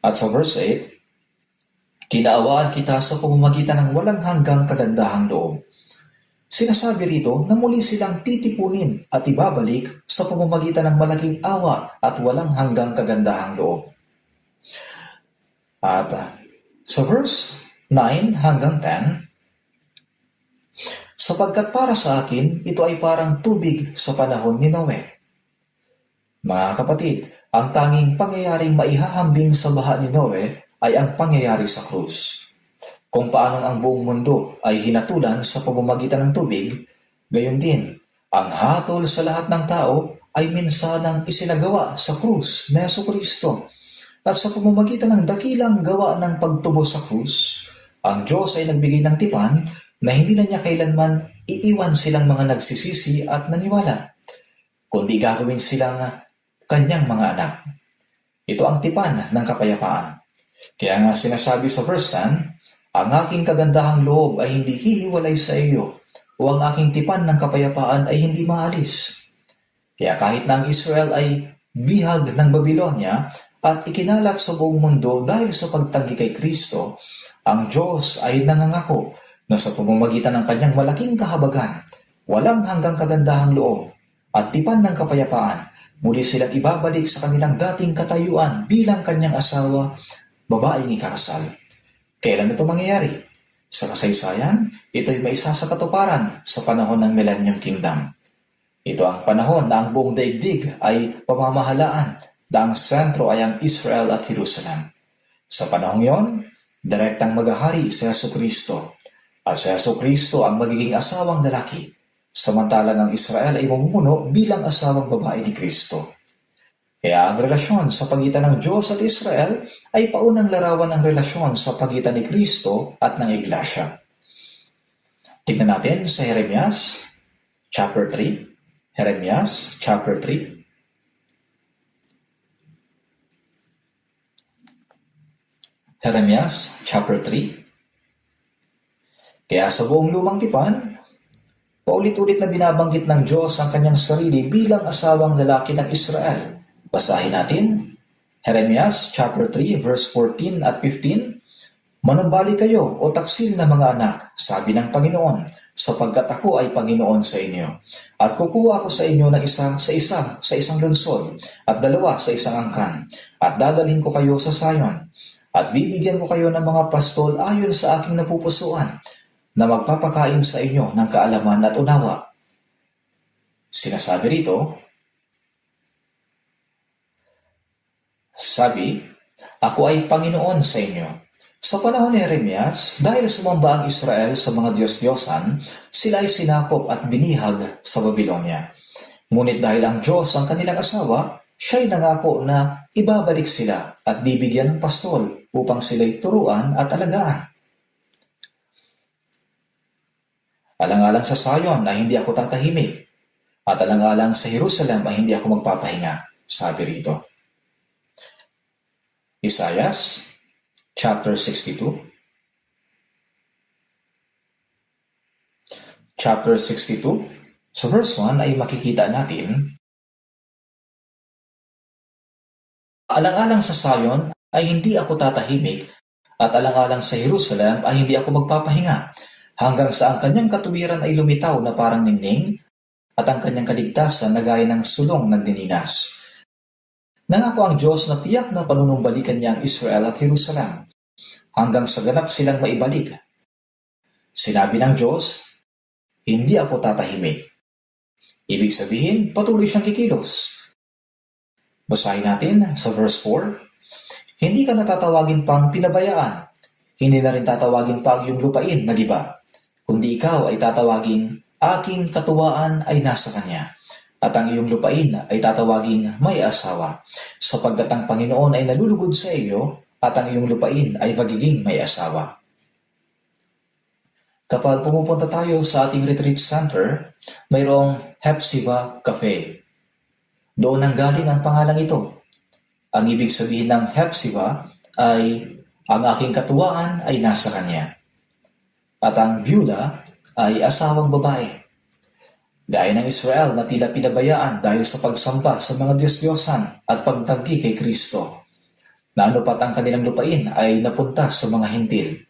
At sa verse 8, kinaawaan kita sa pamamagitan ng walang hanggang kagandahang loob. Sinasabi rito na muli silang titipunin at ibabalik sa pamamagitan ng malaking awa at walang hanggang kagandahang loob. At sa verse 9 hanggang 10, sapagkat para sa akin, ito ay parang tubig sa panahon ni Noe. Mga kapatid, ang tanging pangyayaring maihahambing sa baha ni Noe ay ang pangyayari sa krus. Kung paano ang buong mundo ay hinatulan sa pamamagitan ng tubig, gayon din, ang hatol sa lahat ng tao ay minsanang isinagawa sa krus na Jesucristo. At sa pamamagitan ng dakilang gawa ng pagtubo sa krus, ang Diyos ay nagbigay ng tipan na hindi na niya kailanman iiwan silang mga nagsisisi at naniwala, kundi gagawin silang kanyang mga anak. Ito ang tipan ng kapayapaan. Kaya nga sinasabi sa verse 10, ang aking kagandahang loob ay hindi hihiwalay sa iyo, o ang aking tipan ng kapayapaan ay hindi maalis. Kaya kahit na ang Israel ay bihag ng Babylonia at ikinalat sa buong mundo dahil sa pagtanggi kay Kristo, ang Diyos ay nangangako na sa pamamagitan ng kanyang malaking kahabagan, walang hanggang kagandahang loob at tipan ng kapayapaan, muli silang ibabalik sa kanilang dating katayuan bilang kanyang asawa, babaeng ikakasal. Kailan ito mangyayari? Sa kasaysayan, ito ay maisa sa katuparan sa panahon ng Millennium Kingdom. Ito ang panahon na ang buong daigdig ay pamamahalaan na ang sentro ay ang Israel at Jerusalem. Sa panahong yon, direktang maghahari si Jesucristo. At si Jesucristo ang magiging asawang lalaki, samantalang ang Israel ay mamumuno bilang asawang babae ni Kristo. Kaya ang relasyon sa pagitan ng Diyos at Israel ay paunang larawan ng relasyon sa pagitan ni Kristo at ng Iglesia. Tingnan natin sa Jeremias chapter 3. Jeremias chapter 3. Jeremias chapter 3. Kaya sa buong lumang tipan, paulit-ulit na binabanggit ng Diyos ang kanyang sarili bilang asawang lalaki ng Israel. Basahin natin, Jeremias chapter 3 verse 14 at 15. Manumbalik kayo o taksil na mga anak, sabi ng Panginoon, sapagkat ako ay Panginoon sa inyo. At kukuha ako sa inyo ng isa sa isang lungsod, at dalawa sa isang angkan, at dadalhin ko kayo sa Sion, at bibigyan ko kayo ng mga pastol ayon sa aking napupusuan, na magpapakain sa inyo ng kaalaman at unawa. Sinasabi rito, sabi, ako ay Panginoon sa inyo. Sa panahon ni Jeremias, dahil sumamba ang Israel sa mga Diyos-Diyosan, sila ay sinakop at binihag sa Babylonia. Ngunit dahil ang Diyos ang kanilang asawa, siya'y nangako na ibabalik sila at bibigyan ng pastol upang sila'y turuan at alagaan. Alang-alang sa Sion ay hindi ako tatahimik, at alang-alang sa Jerusalem ay hindi ako magpapahinga, sabi rito. Isaiah chapter 62. Chapter 62, sa verse 1 ay makikita natin, alang-alang sa Sion ay hindi ako tatahimik, at alang-alang sa Jerusalem ay hindi ako magpapahinga, hanggang sa ang kanyang katuwiran ay lumitaw na parang ningning, at ang kanyang kaligtasan na gaya ng sulong ng dininas. Nangako ang Diyos na tiyak na panunumbalikan niya ang Israel at Jerusalem, hanggang sa ganap silang maibalik. Sinabi ng Diyos, hindi ako tatahimik. Ibig sabihin, patuloy siyang kikilos. Basahin natin sa verse 4, hindi ka natatawagin pang pinabayaan, hindi na rin tatawagin pang iyong lupain na giba, kundi ikaw ay tatawagin, aking katuwaan ay nasa kanya, at ang iyong lupain ay tatawagin may asawa, sapagkat ang Panginoon ay nalulugod sa iyo at ang iyong lupain ay magiging may asawa. Kapag pumupunta tayo sa ating retreat center, mayroong Hepzibah Cafe. Doon ang galing ang pangalang ito. Ang ibig sabihin ng Hepzibah ay ang aking katuwaan ay nasa kanya. At ang Beulah ay asawang babae. Gaya ng Israel na tila pinabayaan dahil sa pagsamba sa mga Diyos-Diyosan at pagtanggi kay Kristo. Na anupat ang kanilang lupain ay napunta sa mga hintil.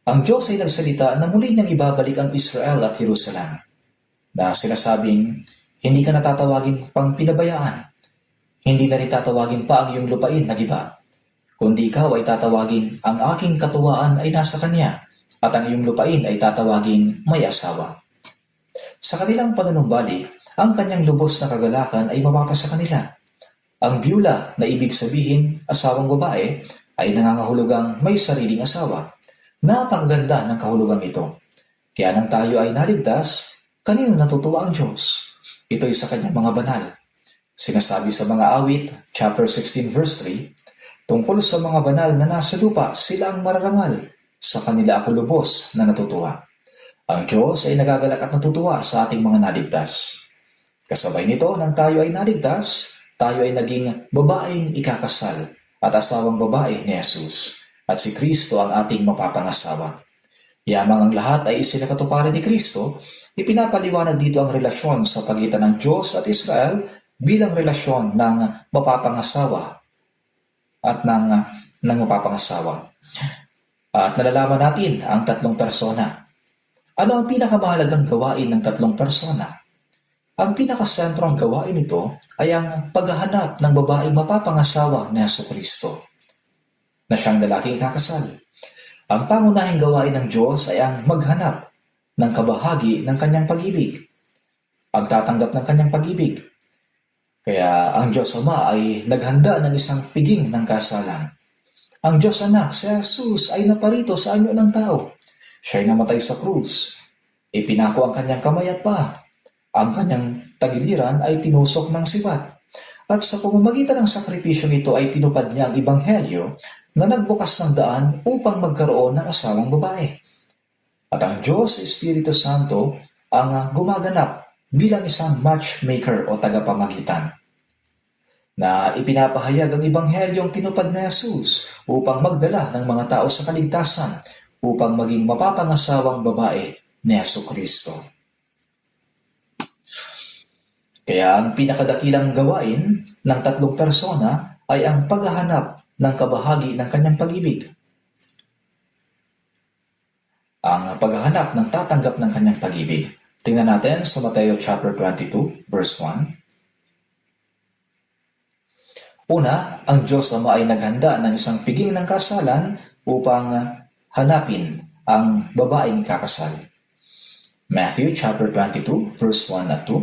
Ang Diyos ay nagsalita na muli niyang ibabalik ang Israel at Jerusalem. Na sinasabing, hindi ka natatawagin pang pinabayaan. Hindi na rin tatawagin pa ang iyong lupain na giba. Kundi ikaw ay tatawagin ang aking katuwaan ay nasa kanya at ang iyong lupain ay tatawagin may asawa. Sa kanilang panunumbalik, ang kanyang lubos na kagalakan ay mapapasa kanila. Ang Beulah na ibig sabihin asawang babae ay nangangahulugang may sariling asawa. Napakaganda ng kahulugang ito. Kaya nang tayo ay naligtas, kanino natutuwa ang Diyos? Ito'y sa kanyang mga banal. Sinasabi sa mga awit, chapter 16 verse 3, tungkol sa mga banal na nasa lupa, sila ang mararangal. Sa kanila ako lubos na natutuwa. Ang Diyos ay nagagalak at natutuwa sa ating mga naligtas. Kasabay nito, nang tayo ay naligtas, tayo ay naging babaeng ikakasal at asawang babae ni Jesus. At si Kristo ang ating mapapangasawa. Yamang ang lahat ay isinakatuparan ni Kristo, ipinapaliwanag dito ang relasyon sa pagitan ng Diyos at Israel bilang relasyon ng mapapangasawa at ng mapapangasawa. At nalalaman natin ang tatlong persona. Ano ang pinakamahalagang gawain ng tatlong persona? Ang pinakasentrong gawain nito ay ang paghahanap ng babaeng mapapangasawa ni Jesucristo, na siyang lalaking kakasal. Ang pangunahing gawain ng Diyos ay ang maghanap ng kabahagi ng kanyang pag-ibig, ang tatanggap ng kanyang pag-ibig. Kaya ang Diyos Ama ay naghanda ng isang piging ng kasalan. Ang Diyos Anak, si Jesus, ay naparito sa anyo ng tao. Siya ay namatay sa krus. Ipinako ang kanyang kamay at paa. Ang kanyang tagiliran ay tinusok ng sibat. At sa pamamagitan ng sakripisyong ito ay tinupad niya ang ebanghelyo na nagbukas ng daan upang magkaroon ng asawang babae. At ang Diyos, Espiritu Santo, ang gumaganap bilang isang matchmaker o tagapamagitan na ipinapahayag ang ebanghelyong tinupad na Jesus upang magdala ng mga tao sa kaligtasan upang maging mapapangasawang babae ni Jesucristo. Kaya ang pinakadakilang gawain ng tatlong persona ay ang paghahanap ng kabahagi ng kanyang pag-ibig. Ang paghahanap ng tatanggap ng kanyang pag-ibig. Tingnan natin sa Mateo chapter 22, verse 1. Una, ang Diyos Ama ay naghanda ng isang piging ng kasalan upang hanapin ang babaeng kakasal. Matthew chapter 22, verse 1 at 2.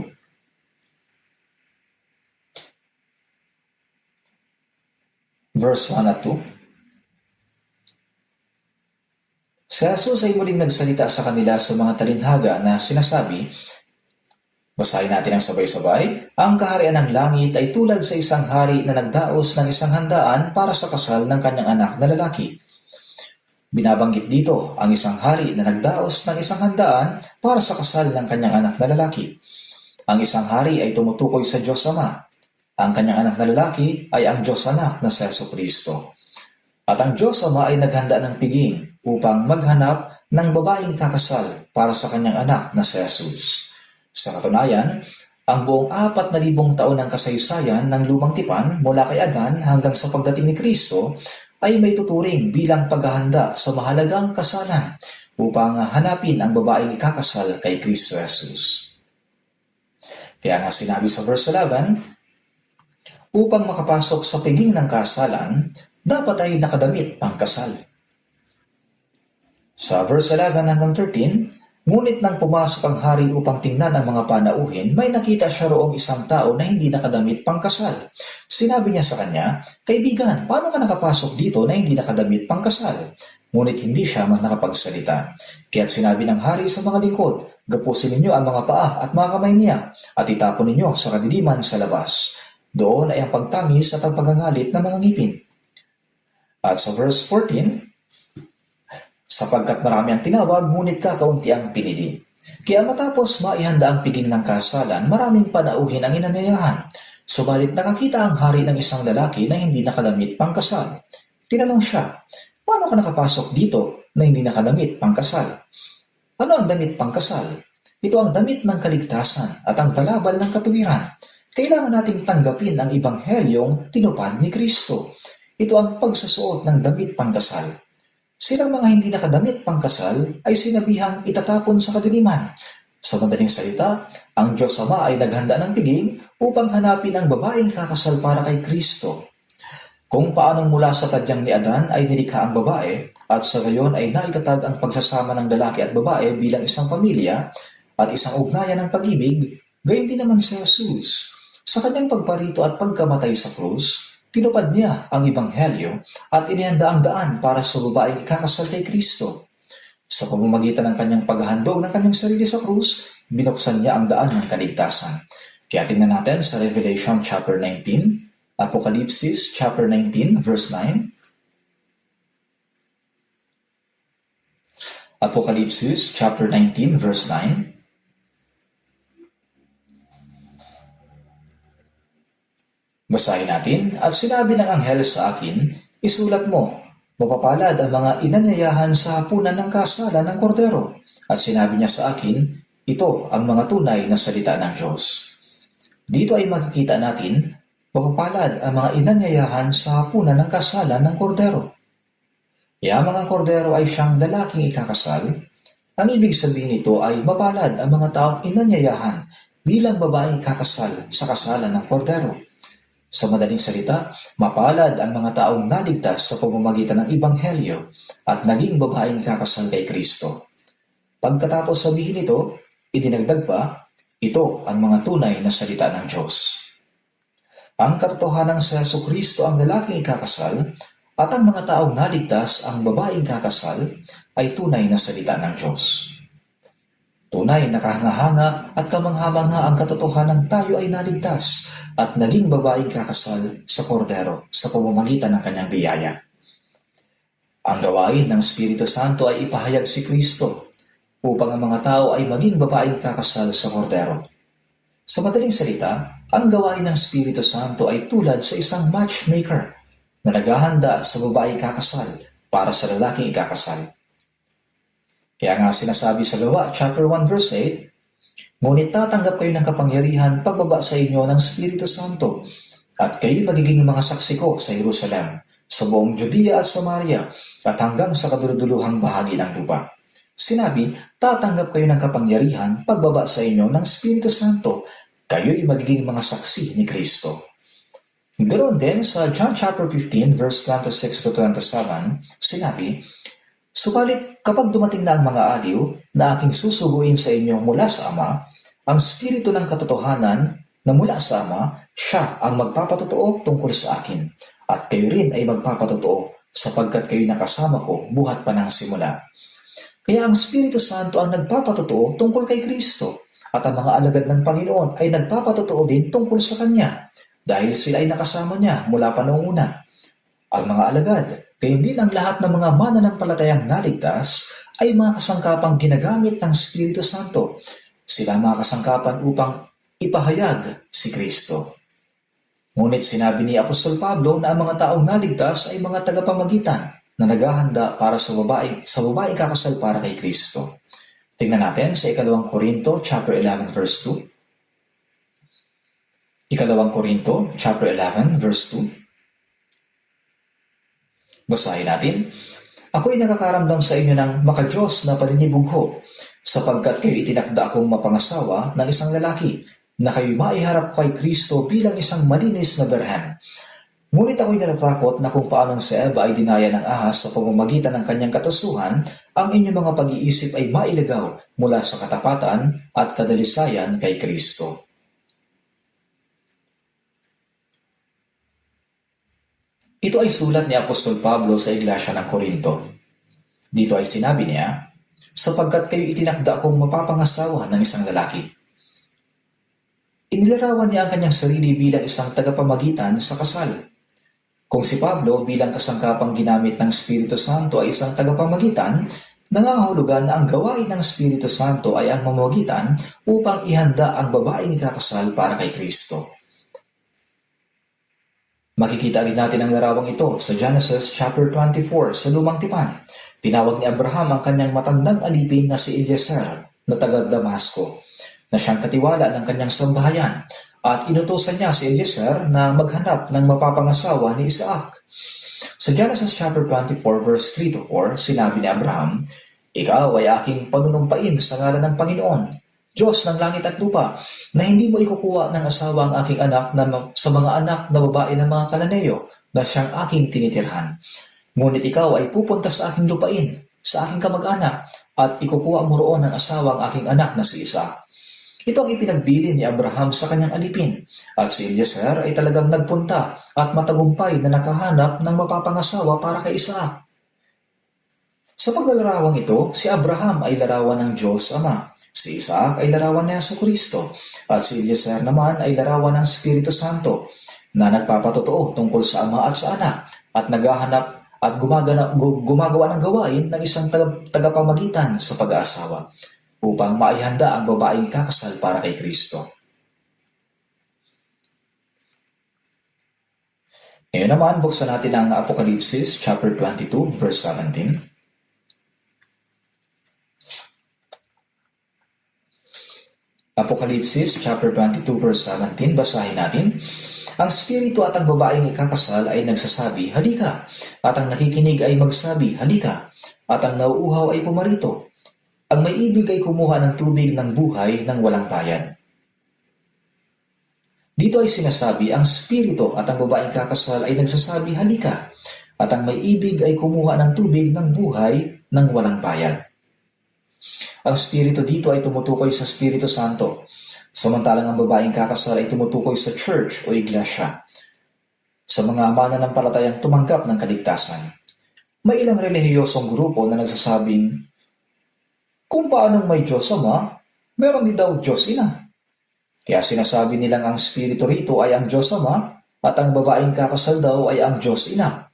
Verse 1 at 2. Si Jesus ay muling nagsalita sa kanila sa mga talinhaga na sinasabi, basahin natin ang sabay-sabay, ang kaharian ng langit ay tulad sa isang hari na nagdaos ng isang handaan para sa kasal ng kanyang anak na lalaki. Binabanggit dito ang isang hari na nagdaos ng isang handaan para sa kasal ng kanyang anak na lalaki. Ang isang hari ay tumutukoy sa Diyos Ama. Ang kanyang anak na lalaki ay ang Diyos Anak na si Jesucristo. At ang Diyos Ama ay naghanda ng piging upang maghanap ng babaeng kakasal para sa kanyang anak na si Jesus. Sa katunayan, ang buong 4,000 taon ng kasaysayan ng lumang tipan mula kay Adan hanggang sa pagdating ni Kristo ay may tuturing bilang paghahanda sa mahalagang kasalan upang hanapin ang babaeng ikakasal kay Kristo Jesus. Kaya nga sinabi sa verse 11, upang makapasok sa piging ng kasalan, dapat ay nakadamit pang kasal. Sa verse 11 hanggang 13, ngunit nang pumasok ang hari upang tingnan ang mga panauhin, may nakita siya roong isang tao na hindi nakadamit pang kasal. Sinabi niya sa kanya, kaibigan, paano ka nakapasok dito na hindi nakadamit pang kasal? Ngunit hindi siya makapagsalita. Kaya't sinabi ng hari sa mga lingkod, gapusin ninyo ang mga paa at mga kamay niya at itapon ninyo sa kadiliman sa labas. Doon ay ang pagtangis at ang pagangalit ng mga ngipin. At sa verse 14, sapagkat marami ang tinawag, ngunit kakaunti ang pinili. Kaya matapos maihanda ang piging ng kasalan, maraming panauhin ang inanyayahan. Subalit nakakita ang hari ng isang lalaki na hindi nakadamit pangkasal. Tinanong siya, paano ka nakapasok dito na hindi nakadamit pangkasal? Ano ang damit pangkasal? Ito ang damit ng kaligtasan at ang balabal ng katuwiran. Kailangan nating tanggapin ang ibanghelyong tinupad ni Kristo. Ito ang pagsusuot ng damit pangkasal. Silang mga hindi nakadamit pangkasal ay sinabihang itatapon sa kadiliman. Sa madaling salita, ang Diyos Ama ay naghanda ng piging upang hanapin ang babaeng kakasal para kay Kristo. Kung paanong mula sa tadyang ni Adan ay nilikha ang babae at sa gayon ay naitatag ang pagsasama ng lalaki at babae bilang isang pamilya at isang ugnayan ng pag-ibig, gayon din naman si Jesus. Sa kanyang pagparito at pagkamatay sa krus, tinupad niya ang ibanghelyo at inihanda ang daan para sa babaeng ikakasal kay Kristo. Sa pamamagitan ng kanyang paghahandog ng kanyang sarili sa krus, binuksan niya ang daan ng kaligtasan. Kaya tingnan natin sa Revelation chapter 19, Apocalypse chapter 19 verse 9. Apocalypse chapter 19 verse 9. Basahin natin, at sinabi ng anghel sa akin, isulat mo, mapapalad ang mga inanyayahan sa hapunan ng kasalan ng kordero. At sinabi niya sa akin, ito ang mga tunay na salita ng Diyos. Dito ay makikita natin, mapapalad ang mga inanyayahan sa hapunan ng kasalan ng kordero. Kaya mga kordero ay siyang lalaking ikakasal. Ang ibig sabihin nito ay mapalad ang mga taong inanyayahan bilang babaeng ikakasal sa kasalan ng kordero. Sa madaling salita, mapalad ang mga taong naligtas sa pamamagitan ng Ibanghelyo at naging babaeng kakasal kay Kristo. Pagkatapos sabihin ito, idinagdag pa, ito ang mga tunay na salita ng Diyos. Ang katotohanan sa Jesucristo ang lalaking ikakasal at ang mga taong naligtas ang babaeng kakasal ay tunay na salita ng Diyos. Tunay na kahanga-hanga at kamangha-mangha ang katotohanan tayo ay naligtas at naging babaeng kakasal sa kordero sa pamamagitan ng kanyang biyaya. Ang gawain ng Espiritu Santo ay ipahayag si Kristo upang ang mga tao ay maging babaeng kakasal sa kordero. Sa madaling salita, ang gawain ng Espiritu Santo ay tulad sa isang matchmaker na naghahanda sa babaeng kakasal para sa lalaking ikakasal. Kaya nga sinasabi sa Gawa, chapter 1, verse 8, ngunit tatanggap kayo ng kapangyarihan pagbaba sa inyo ng Espiritu Santo, at kayo magiging mga saksi ko sa Jerusalem, sa buong Judea at Samaria, at hanggang sa kaduluduluhang bahagi ng lupa. Sinabi, tatanggap kayo ng kapangyarihan pagbaba sa inyo ng Espiritu Santo, kayo'y magiging mga saksi ni Kristo. Ganoon din sa John chapter 15, verse 26 to 27, sinabi, subalit kapag dumating na ang mga aliw na aking susuguin sa inyo mula sa Ama, ang Espiritu ng katotohanan na mula sa Ama, siya ang magpapatotoo tungkol sa akin, at kayo rin ay magpapatotoo sapagkat kayo nakasama ko buhat pa ng simula. Kaya ang Espiritu Santo ang nagpapatotoo tungkol kay Kristo, at ang mga alagad ng Panginoon ay nagpapatotoo din tungkol sa Kanya, dahil sila ay nakasama niya mula pa noong una. Ang mga alagad, gayon din ang lahat ng mga mananampalatayang naligtas ay mga kasangkapang ginagamit ng Espiritu Santo. Sila mga kasangkapan upang ipahayag si Kristo. Ngunit sinabi ni Apostol Pablo na ang mga taong naligtas ay mga tagapamagitan na naghahanda para sa babaeng kakasal para kay Kristo. Tingnan natin sa 2 Korinto chapter 11 verse 2. 2 Korinto chapter 11 verse 2. Basahin natin. Ako'y nakakaramdam sa inyo ng makadiyos na paninibugho, sapagkat kayo itinakda akong mapangasawa ng isang lalaki, na kayo'y maiharap kay Kristo bilang isang malinis na berhen. Ngunit ako'y natatakot na kung paanong si Eva ay dinaya ng ahas sa pamamagitan ng kanyang katusuhan, ang inyong mga pag-iisip ay mailagaw mula sa katapatan at kadalisayan kay Kristo. Ito ay sulat ni Apostol Pablo sa Iglesia ng Korinto. Dito ay sinabi niya, sapagkat kayo itinakda akong mapapangasawa ng isang lalaki. Inilarawan niya ang kanyang sarili bilang isang tagapamagitan sa kasal. Kung si Pablo bilang kasangkapang ginamit ng Espiritu Santo ay isang tagapamagitan, nangangahulugan na ang gawain ng Espiritu Santo ay ang mamagitan upang ihanda ang babaeng ikakasal para kay Kristo. Makikita rin natin ang larawang ito sa Genesis chapter 24 sa Lumang Tipan. Tinawag ni Abraham ang kanyang matandang alipin na si Eliezer na taga Damasco, na siyang katiwala ng kanyang sambahayan, at inutusan niya si Eliezer na maghanap ng mapapangasawa ni Isaac. Sa Genesis chapter 24 verse 3 to 4, sinabi ni Abraham, "Ikaw ay aking panunumpain sa ngalan ng Panginoon, Diyos ng langit at lupa, na hindi mo ikukuha ng asawa ang aking anak sa mga anak na babae ng mga Kananeo na siyang aking tinitirhan. Ngunit ikaw ay pupunta sa aking lupain, sa aking kamag-anak, at ikukuha mo roon ng asawa ang aking anak na si Isaac." Ito ang ipinagbili ni Abraham sa kanyang alipin, at si Eliezer ay talagang nagpunta at matagumpay na nakahanap ng mapapangasawa para kay Isaac. Sa paglalarawang ito, si Abraham ay larawan ng Diyos Ama, si Isaac ay larawan ni Jesucristo, at si Eliezer naman ay larawan ng Espiritu Santo na nagpapatotoo tungkol sa Ama at sa Anak, at naghahanap at gumagawa ng gawain ng isang tagapamagitan sa pag-aasawa upang maihanda ang babaeng kakasal para kay Kristo. Ngayon naman, buksan natin ang Apokalipsis chapter 22 verse 17. Apokalipsis chapter 22 verse 17, basahin natin. "Ang spirito at ang babaeng ikakasal ay nagsasabi, 'Halika!' At ang nakikinig ay magsabi, 'Halika!' At ang nauuhaw ay pumarito. Ang may ibig ay kumuha ng tubig ng buhay ng walang bayad." Dito ay sinasabi, ang spirito at ang babaeng kakasal ay nagsasabi, "Halika!" At ang may ibig ay kumuha ng tubig ng buhay ng walang bayad. Ang spirito dito ay tumutukoy sa Espiritu Santo, samantalang ang babaeng kakasal ay tumutukoy sa church o iglesia, sa mga mananampalatayang tumanggap ng kaligtasan. May ilang relihiyosong grupo na nagsasabing, kung paanong may Diyos Ama, meron din daw Diyos Ina. Kaya sinasabi nilang ang spirito rito ay ang Diyos Ama at ang babaeng kakasal daw ay ang Diyos Ina.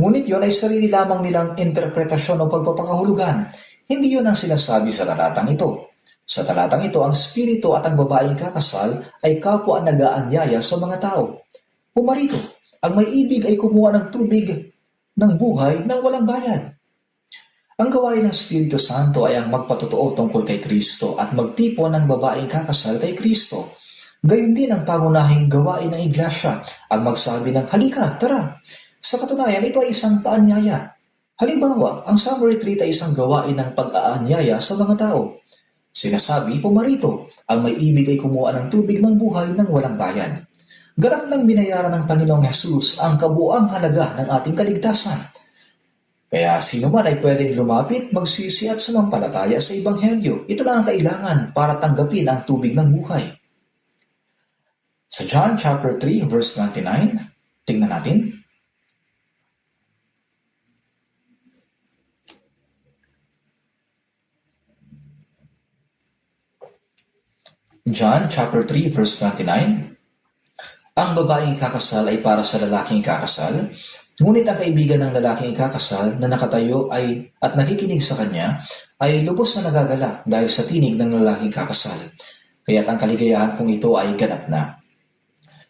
Ngunit yun ay sarili lamang nilang interpretasyon o pagpapakahulugan. Hindi yun ang sinasabi sa talatang ito. Sa talatang ito, ang spirito at ang babaeng kakasal ay kapwa ang nag-aanyaya sa mga tao. Pumarito, ang may ibig ay kumuha ng tubig ng buhay ng walang bayad. Ang gawain ng Espiritu Santo ay ang magpatotoo tungkol kay Kristo at magtipon ng babaeng kakasal kay Kristo. Gayon din ang pangunahing gawain ng iglesia, ang magsabi ng, "Halika, tara." Sa katunayan, ito ay isang paanyaya. Halimbawa, ang summer retreat ay isang gawain ng pag-aanyaya sa mga tao. Sinasabi, "Pumarito, ang may ibig ay kumuha ng tubig ng buhay ng walang bayad." Ganap nang binayaran ng Panginoong Hesus ang kabuuang halaga ng ating kaligtasan. Kaya sino man ay pwedeng lumapit, magsisi at sumampalataya sa Ebanghelyo. Ito lang ang kailangan para tanggapin ang tubig ng buhay. Sa John chapter 3 verse 29, tingnan natin. John chapter 3 verse 29, "Ang babaeng kakasal ay para sa lalaking kakasal, ngunit ang kaibigan ng lalaking kakasal na nakatayo at nakikinig sa kanya ay lubos na nagagalak dahil sa tinig ng lalaking kakasal. Kaya't ang kaligayahan kong ito ay ganap na."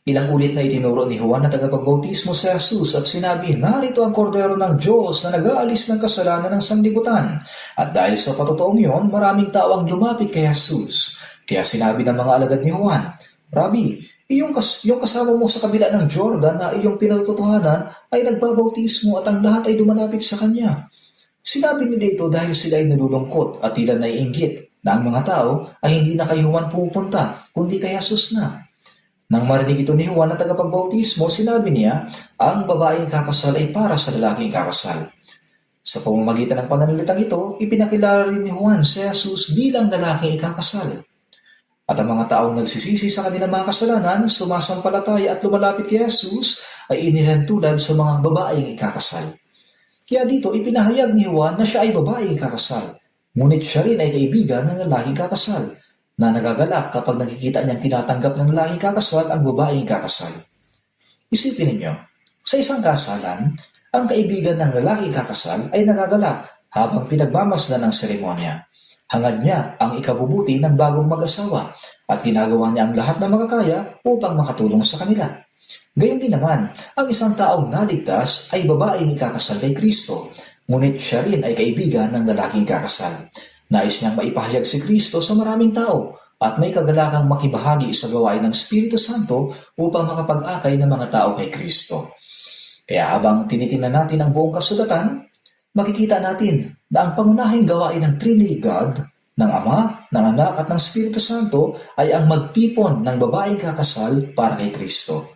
Ilang ulit na itinuro ni Juan na tagapagbautismo sa Jesus at sinabi, "Narito ang kordero ng Diyos na nag-aalis ng kasalanan ng sanlibutan." At dahil sa patotoong yon, maraming tao ang lumapit kay Jesus. Kaya sinabi ng mga alagad ni Juan, "Rabbi, yung kasama mo sa kabila ng Jordan na iyong pinatutuhanan ay nagbabautismo at ang lahat ay lumalapit sa kanya." Sinabi nila ito dahil sila ay nalulungkot at tila naiinggit na ang mga tao ay hindi na kay Juan pumupunta, kundi kay Jesus na. Nang marinig ito ni Juan na tagapagbautismo, sinabi niya, ang babaeng kakasal ay para sa lalaking kakasal. Sa pamamagitan ng pananalitang ito, ipinakilala rin ni Juan si Jesus bilang lalaking ikakasal. At ang mga taong nagsisisi sa kanilang mga kasalanan, sumasampalataya at lumalapit kay Jesus ay inihantulad sa mga babaeng ikakasal. Kaya dito ipinahayag ni Juan na siya ay babaeng ikakasal, ngunit siya rin ay kaibigan ng lalaking kakasal, na nagagalak kapag nakikita niyang tinatanggap ng lalaking kakasal ang babaeng kakasal. Isipin ninyo, Sa isang kasalan, ang kaibigan ng lalaking kakasal ay nagagala habang pinagmamasdan ng seremonya. Hangad niya ang ikabubuti ng bagong mag-asawa at ginagawa niya ang lahat na makakaya upang makatulong sa kanila. Gayon din naman, ang isang taong naligtas ay babaeng ikakasal kay Kristo, ngunit siya rin ay kaibigan ng lalaking kakasal. Nais niyang maipahayag si Kristo sa maraming tao at may kagalakang makibahagi sa gawain ng Espiritu Santo upang makapag-akay ng mga tao kay Kristo. Kaya habang tinitingnan natin ang buong kasulatan, makikita natin na ang pangunahing gawain ng Trinity God, ng Ama, ng Anak at ng Espiritu Santo ay ang magtipon ng babaeng kakasal para kay Kristo.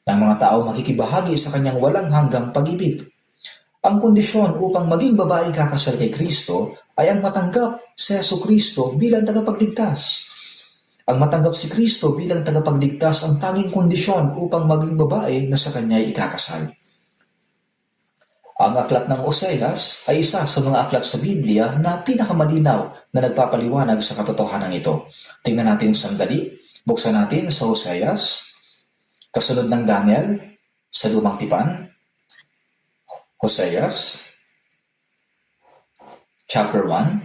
Ng mga tao makikibahagi sa kanyang walang hanggang pag-ibig. Ang kondisyon upang maging babaeng kakasal kay Kristo ay ang matanggap si Jesucristo bilang tagapagligtas. Ang matanggap si Kristo bilang tagapagligtas ang tanging kondisyon upang maging babae na sa kanya ay ikakasal. Ang aklat ng Oseas ay isa sa mga aklat sa Biblia na pinakamalinaw na nagpapaliwanag sa katotohanan ito. Tingnan natin sandali. Buksan natin sa Oseas, kasunod ng Daniel, sa Lumang Tipan. Oseas, chapter 1.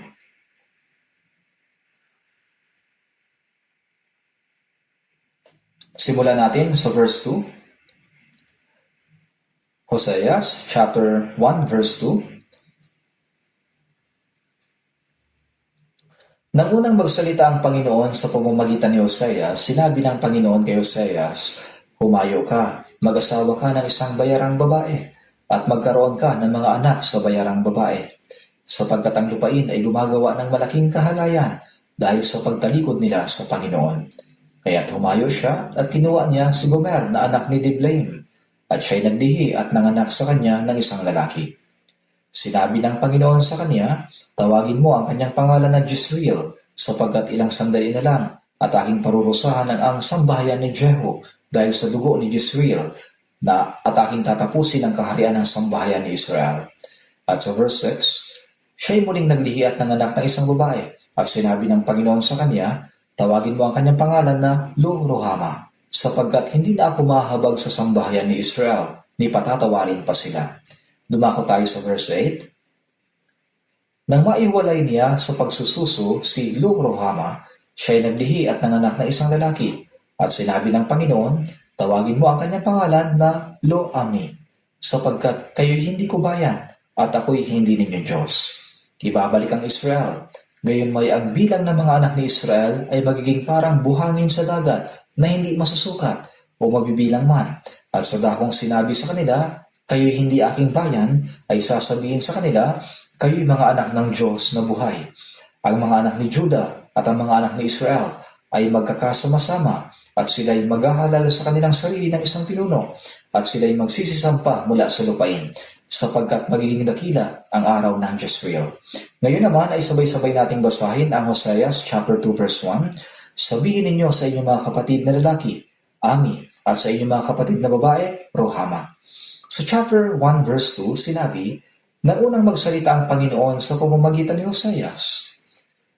Simulan natin sa verse 2. Oseas chapter 1 verse 2. Nang unang magsalita ang Panginoon sa pamamagitan ni Oseas, sinabi ng Panginoon kay Oseas, "Humayo ka, mag-asawa ka ng isang bayarang babae, at magkaroon ka ng mga anak sa bayarang babae, sapagkat ang lupain ay gumagawa ng malaking kahalayan dahil sa pagtalikod nila sa Panginoon." Kaya't humayo siya at kinuha niya si Gomer na anak ni Diblaim, at siya'y nagdihi at nanganak sa kanya ng isang lalaki. Sinabi ng Panginoon sa kanya, "Tawagin mo ang kanyang pangalan na Jezreel, sapagkat ilang sandali na lang at aking parurusahan ang sambahayan ni Jehu dahil sa dugo ni Jezreel, at aking tatapusin ang kaharian ng sambahayan ni Israel." At sa verse 6, siya'y muling naglihi at nanganak ng isang babae, at sinabi ng Panginoon sa kanya, "Tawagin mo ang kanyang pangalan na Lo-Ruhama, sapagkat hindi na ako mahabag sa sambahayan ni Israel, ni patatawarin pa sila." Dumako tayo sa verse 8. Nang maiwalay niya sa pagsususo si Lo-Ruhama, siya'y naglihi at nanganak na isang lalaki, at sinabi ng Panginoon, "Tawagin mo ang kanyang pangalan na Lo-Ami, sapagkat kayo'y hindi ko bayan, at ako'y hindi ninyo Diyos. Ibabalik ang Israel. Gayon may ang bilang ng mga anak ni Israel ay magiging parang buhangin sa dagat na hindi masusukat o mabibilang man. At sa dakong sinabi sa kanila, kayo'y hindi aking bayan, ay sasabihin sa kanila, kayo'y mga anak ng Diyos na buhay. Ang mga anak ni Juda at ang mga anak ni Israel ay magkakasama-sama, at sila'y maghahalal sa kanilang sarili ng isang pinuno, at sila'y magsisisampa mula sa lupain, sapagkat magiging dakila ang araw ng Jezreel. Ngayon naman ay sabay-sabay nating basahin ang Oseas chapter 2 verse 1. Sabihin ninyo sa inyong mga kapatid na lalaki, Ami, at sa inyong mga kapatid na babae, Ruhama. Sa chapter 1 verse 2, sinabi, nang unang magsalita ang Panginoon sa pamamagitan ni Oseas.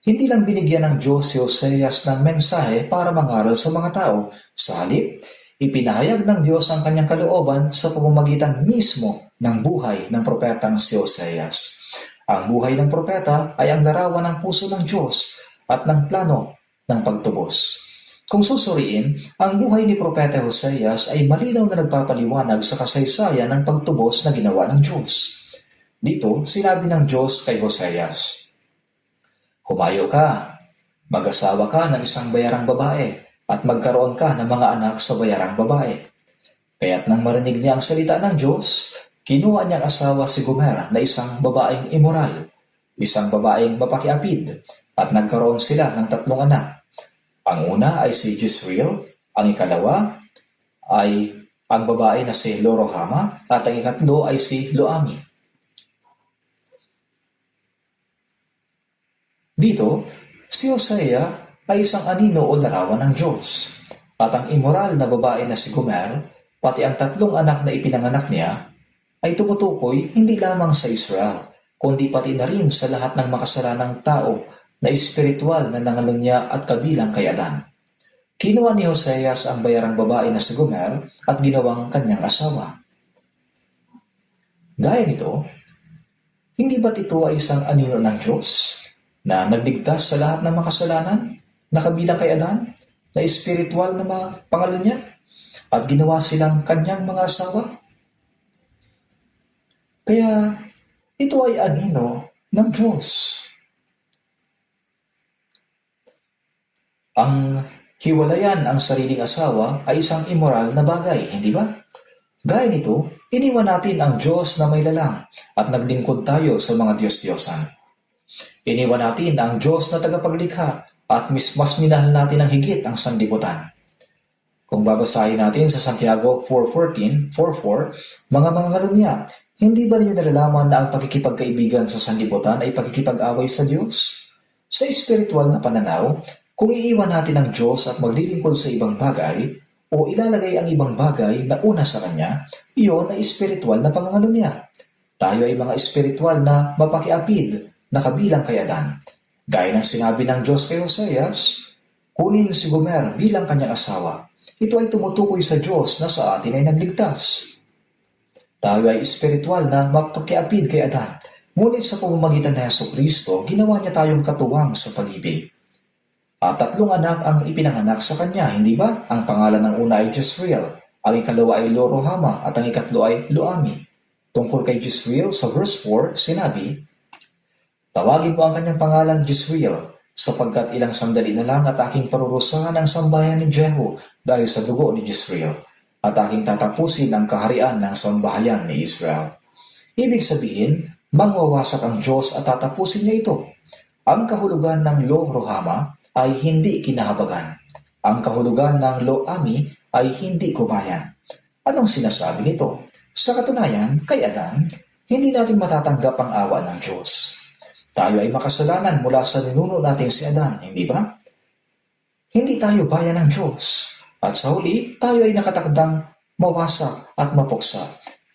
Hindi lang binigyan ng Diyos si Oseas ng mensahe para mangaral sa mga tao. Sa halip, ipinahayag ng Diyos ang kanyang kalooban sa pamamagitan mismo ng buhay ng propetang si Oseas. Ang buhay ng propeta ay ang larawan ng puso ng Diyos at ng plano ng pagtubos. Kung susuriin, ang buhay ni Propeta Oseas ay malinaw na nagpapaliwanag sa kasaysayan ng pagtubos na ginawa ng Diyos. Dito, sinabi ng Diyos kay Oseas, "Humayo ka, mag-asawa ka ng isang bayarang babae, at magkaroon ka ng mga anak sa bayarang babae." Kaya't nang marinig niya ang salita ng Diyos, kinuha niyang asawa si Gomer na isang babaeng immoral, isang babaeng mapakiapid, at nagkaroon sila ng 3 anak. Ang una ay si Jezreel, ang ikalawa ay ang babae na si Lo-Ruhama, at ang ikatlo ay si Lo-Ami. Dito, si Hosea ay isang anino o larawan ng Diyos, at ang immoral na babae na si Gomer, pati ang 3 anak na ipinanganak niya, ay tumutukoy hindi lamang sa Israel, kundi pati na rin sa lahat ng makasalanang tao na espiritual na nangalunya at kabilang kay Adan. Kinuha ni Hoseas ang bayarang babae na si Gomer at ginawang kanyang asawa. Gaya nito, hindi ba't ito ay isang anino ng Diyos na nagligtas sa lahat ng makasalanan na kabilang kay Adan na espiritual na mga pangalo niya at ginawa silang kanyang mga asawa? Kaya ito ay anino ng Diyos. Ang hiwalayan ang sariling asawa ay isang immoral na bagay, hindi ba? Gaya nito, iniwan natin ang Diyos na may lalang at naglingkod tayo sa mga Diyos-Diyosan. Iniwan natin ang Diyos na tagapaglikha at mas minahal natin ang higit ang sanlibutan. Kung babasahin natin sa Santiago 4:4, mga ngalunya, hindi ba ninyo nalalaman na ang pakikipagkaibigan sa sanlibutan ay pakikipag-away sa Diyos? Sa espiritual na pananaw, kung iiwan natin ang Diyos at maglilingkod sa ibang bagay, o ilalagay ang ibang bagay na una sa Kanya, iyon ay espiritual na pangangalunya. Tayo ay mga espiritual na mapakiapid na kabilang kay Adan. Gaya ng sinabi ng Diyos kay Hoseas, kunin si Gomer bilang kanyang asawa. Ito ay tumutukoy sa Diyos na sa atin ay nagligtas. Tayo ay espiritual na mapakiapid kay Adan. Ngunit sa pamamagitan ng Jesucristo, ginawa niya tayong katuwang sa pag-ibig. At 3 anak ang ipinanganak sa kanya, hindi ba? Ang pangalan ng una ay Jezreel, ang ikalawa ay Lo-Ruhama, at ang ikatlo ay Lo-Ami. Tungkol kay Jezreel, sa verse 4, sinabi, tawagin mo ang kanyang pangalan Jezreel, sapagkat ilang sandali na lang at aking parurusahan ang sambahayan ni Jehu dahil sa dugo ni Jezreel, at aking tatapusin ang kaharian ng sambahayan ni Israel. Ibig sabihin, mangwawasak ang Diyos at tatapusin niya ito. Ang kahulugan ng Lo-Ruhama ay hindi kinahabagan. Ang kahulugan ng Lo-Ami ay hindi kubayan. Anong sinasabi nito? Sa katunayan, kay Adan, hindi natin matatanggap ang awa ng Diyos. Tayo ay makasalanan mula sa ninuno nating si Adan, hindi ba? Hindi tayo bayan ng Diyos. At sa huli, tayo ay nakatakdang mawasak at mapuksa.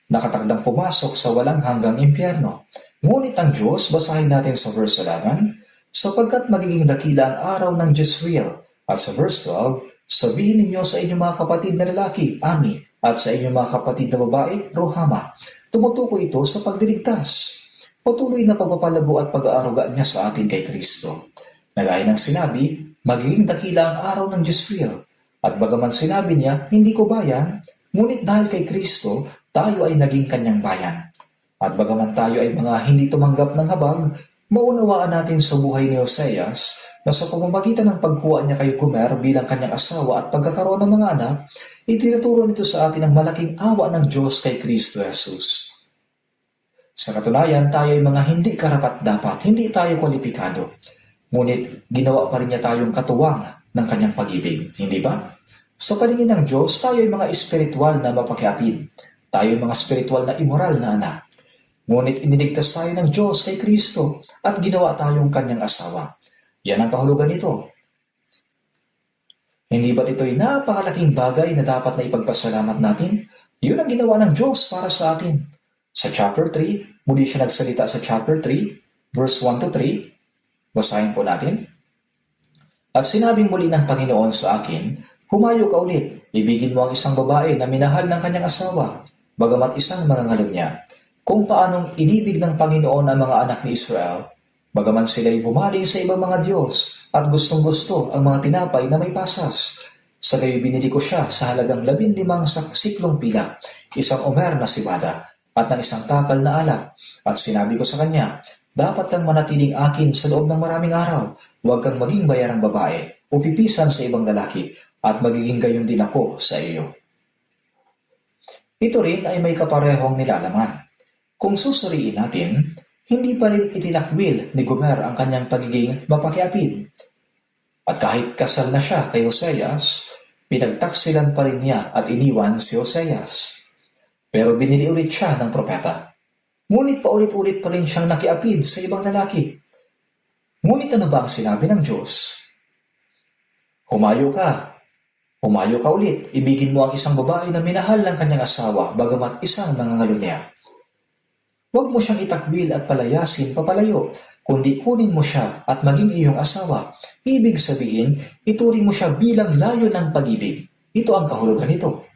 Nakatakdang pumasok sa walang hanggang impyerno. Ngunit ang Diyos, basahin natin sa verse 11, sapagkat magiging dakila ang araw ng Jezreel. At sa verse 12, sabihin ninyo sa inyong mga kapatid na lalaki, Ami, at sa inyong mga kapatid na babae, Ruhama. Tumutukoy ito sa pagdiligtas. Patuloy na pagpapalago at pag-aaruga niya sa atin kay Kristo. Nagaya ng sinabi, magiging dakila ang araw ng Jezreel. At bagaman sinabi niya, hindi ko bayan, ngunit dahil kay Kristo, tayo ay naging kanyang bayan. At bagaman tayo ay mga hindi tumanggap ng habag, maunawaan natin sa buhay ni Hoseas na sa pamamagitan ng pagkuha niya kay Gomer bilang kanyang asawa at pagkakaroon ng mga anak, itinuturo nito sa atin ang malaking awa ng Diyos kay Kristo Jesus. Sa katunayan, tayo ay mga hindi karapat-dapat, hindi tayo kwalipikado. Ngunit ginawa pa rin niya tayong katuwang ng kanyang pag-ibig, hindi ba? Sa paningin ng Diyos, tayo ay mga espiritual na mapakiapid. Tayo ay mga espiritual na immoral na anak. Ngunit iniligtas tayo ng Diyos kay Kristo at ginawa tayong kanyang asawa. Yan ang kahulugan nito. Hindi ba't ito'y napakalaking bagay na dapat na ipagpasalamat natin? Yun ang ginawa ng Diyos para sa atin. Sa chapter 3, muli siya nagsalita sa chapter 3, verse 1-3. Basahin po natin. At sinabing muli ng Panginoon sa akin, humayo ka ulit, ibigin mo ang isang babae na minahal ng kanyang asawa, bagamat isang mangangalam niya. Kung paanong inibig ng Panginoon ang mga anak ni Israel, bagaman sila'y bumaling sa ibang mga Diyos at gustong-gusto ang mga tinapay na may pasas. Sa gayon binili ko siya sa halagang 15 siklong pila, isang omer na sibada, at ng isang takal na alak. At sinabi ko sa kanya, dapat kang manatiling akin sa loob ng maraming araw, huwag kang maging bayarang babae o pipisan sa ibang lalaki, at magiging gayon din ako sa iyo. Ito rin ay may kaparehong nilalaman. Kung susuriin natin, hindi pa rin itinakwil ni Gomer ang kanyang pagiging mapakiapid. At kahit kasal na siya kay Hoseas, pinagtaksilan pa rin niya at iniwan si Hoseas. Pero binili ulit siya ng propeta. Ngunit paulit-ulit pa rin siyang nakiapid sa ibang lalaki. Ngunit ano ba ang sinabi ng Diyos? Humayo ka ulit, ibigin mo ang isang babae na minahal ng kanyang asawa, bagamat isang mangangalo niya. Huwag mo siyang itakwil at palayasin papalayo, kundi kunin mo siya at maging iyong asawa. Ibig sabihin, ituring mo siya bilang layo ng pag-ibig. Ito ang kahulugan nito.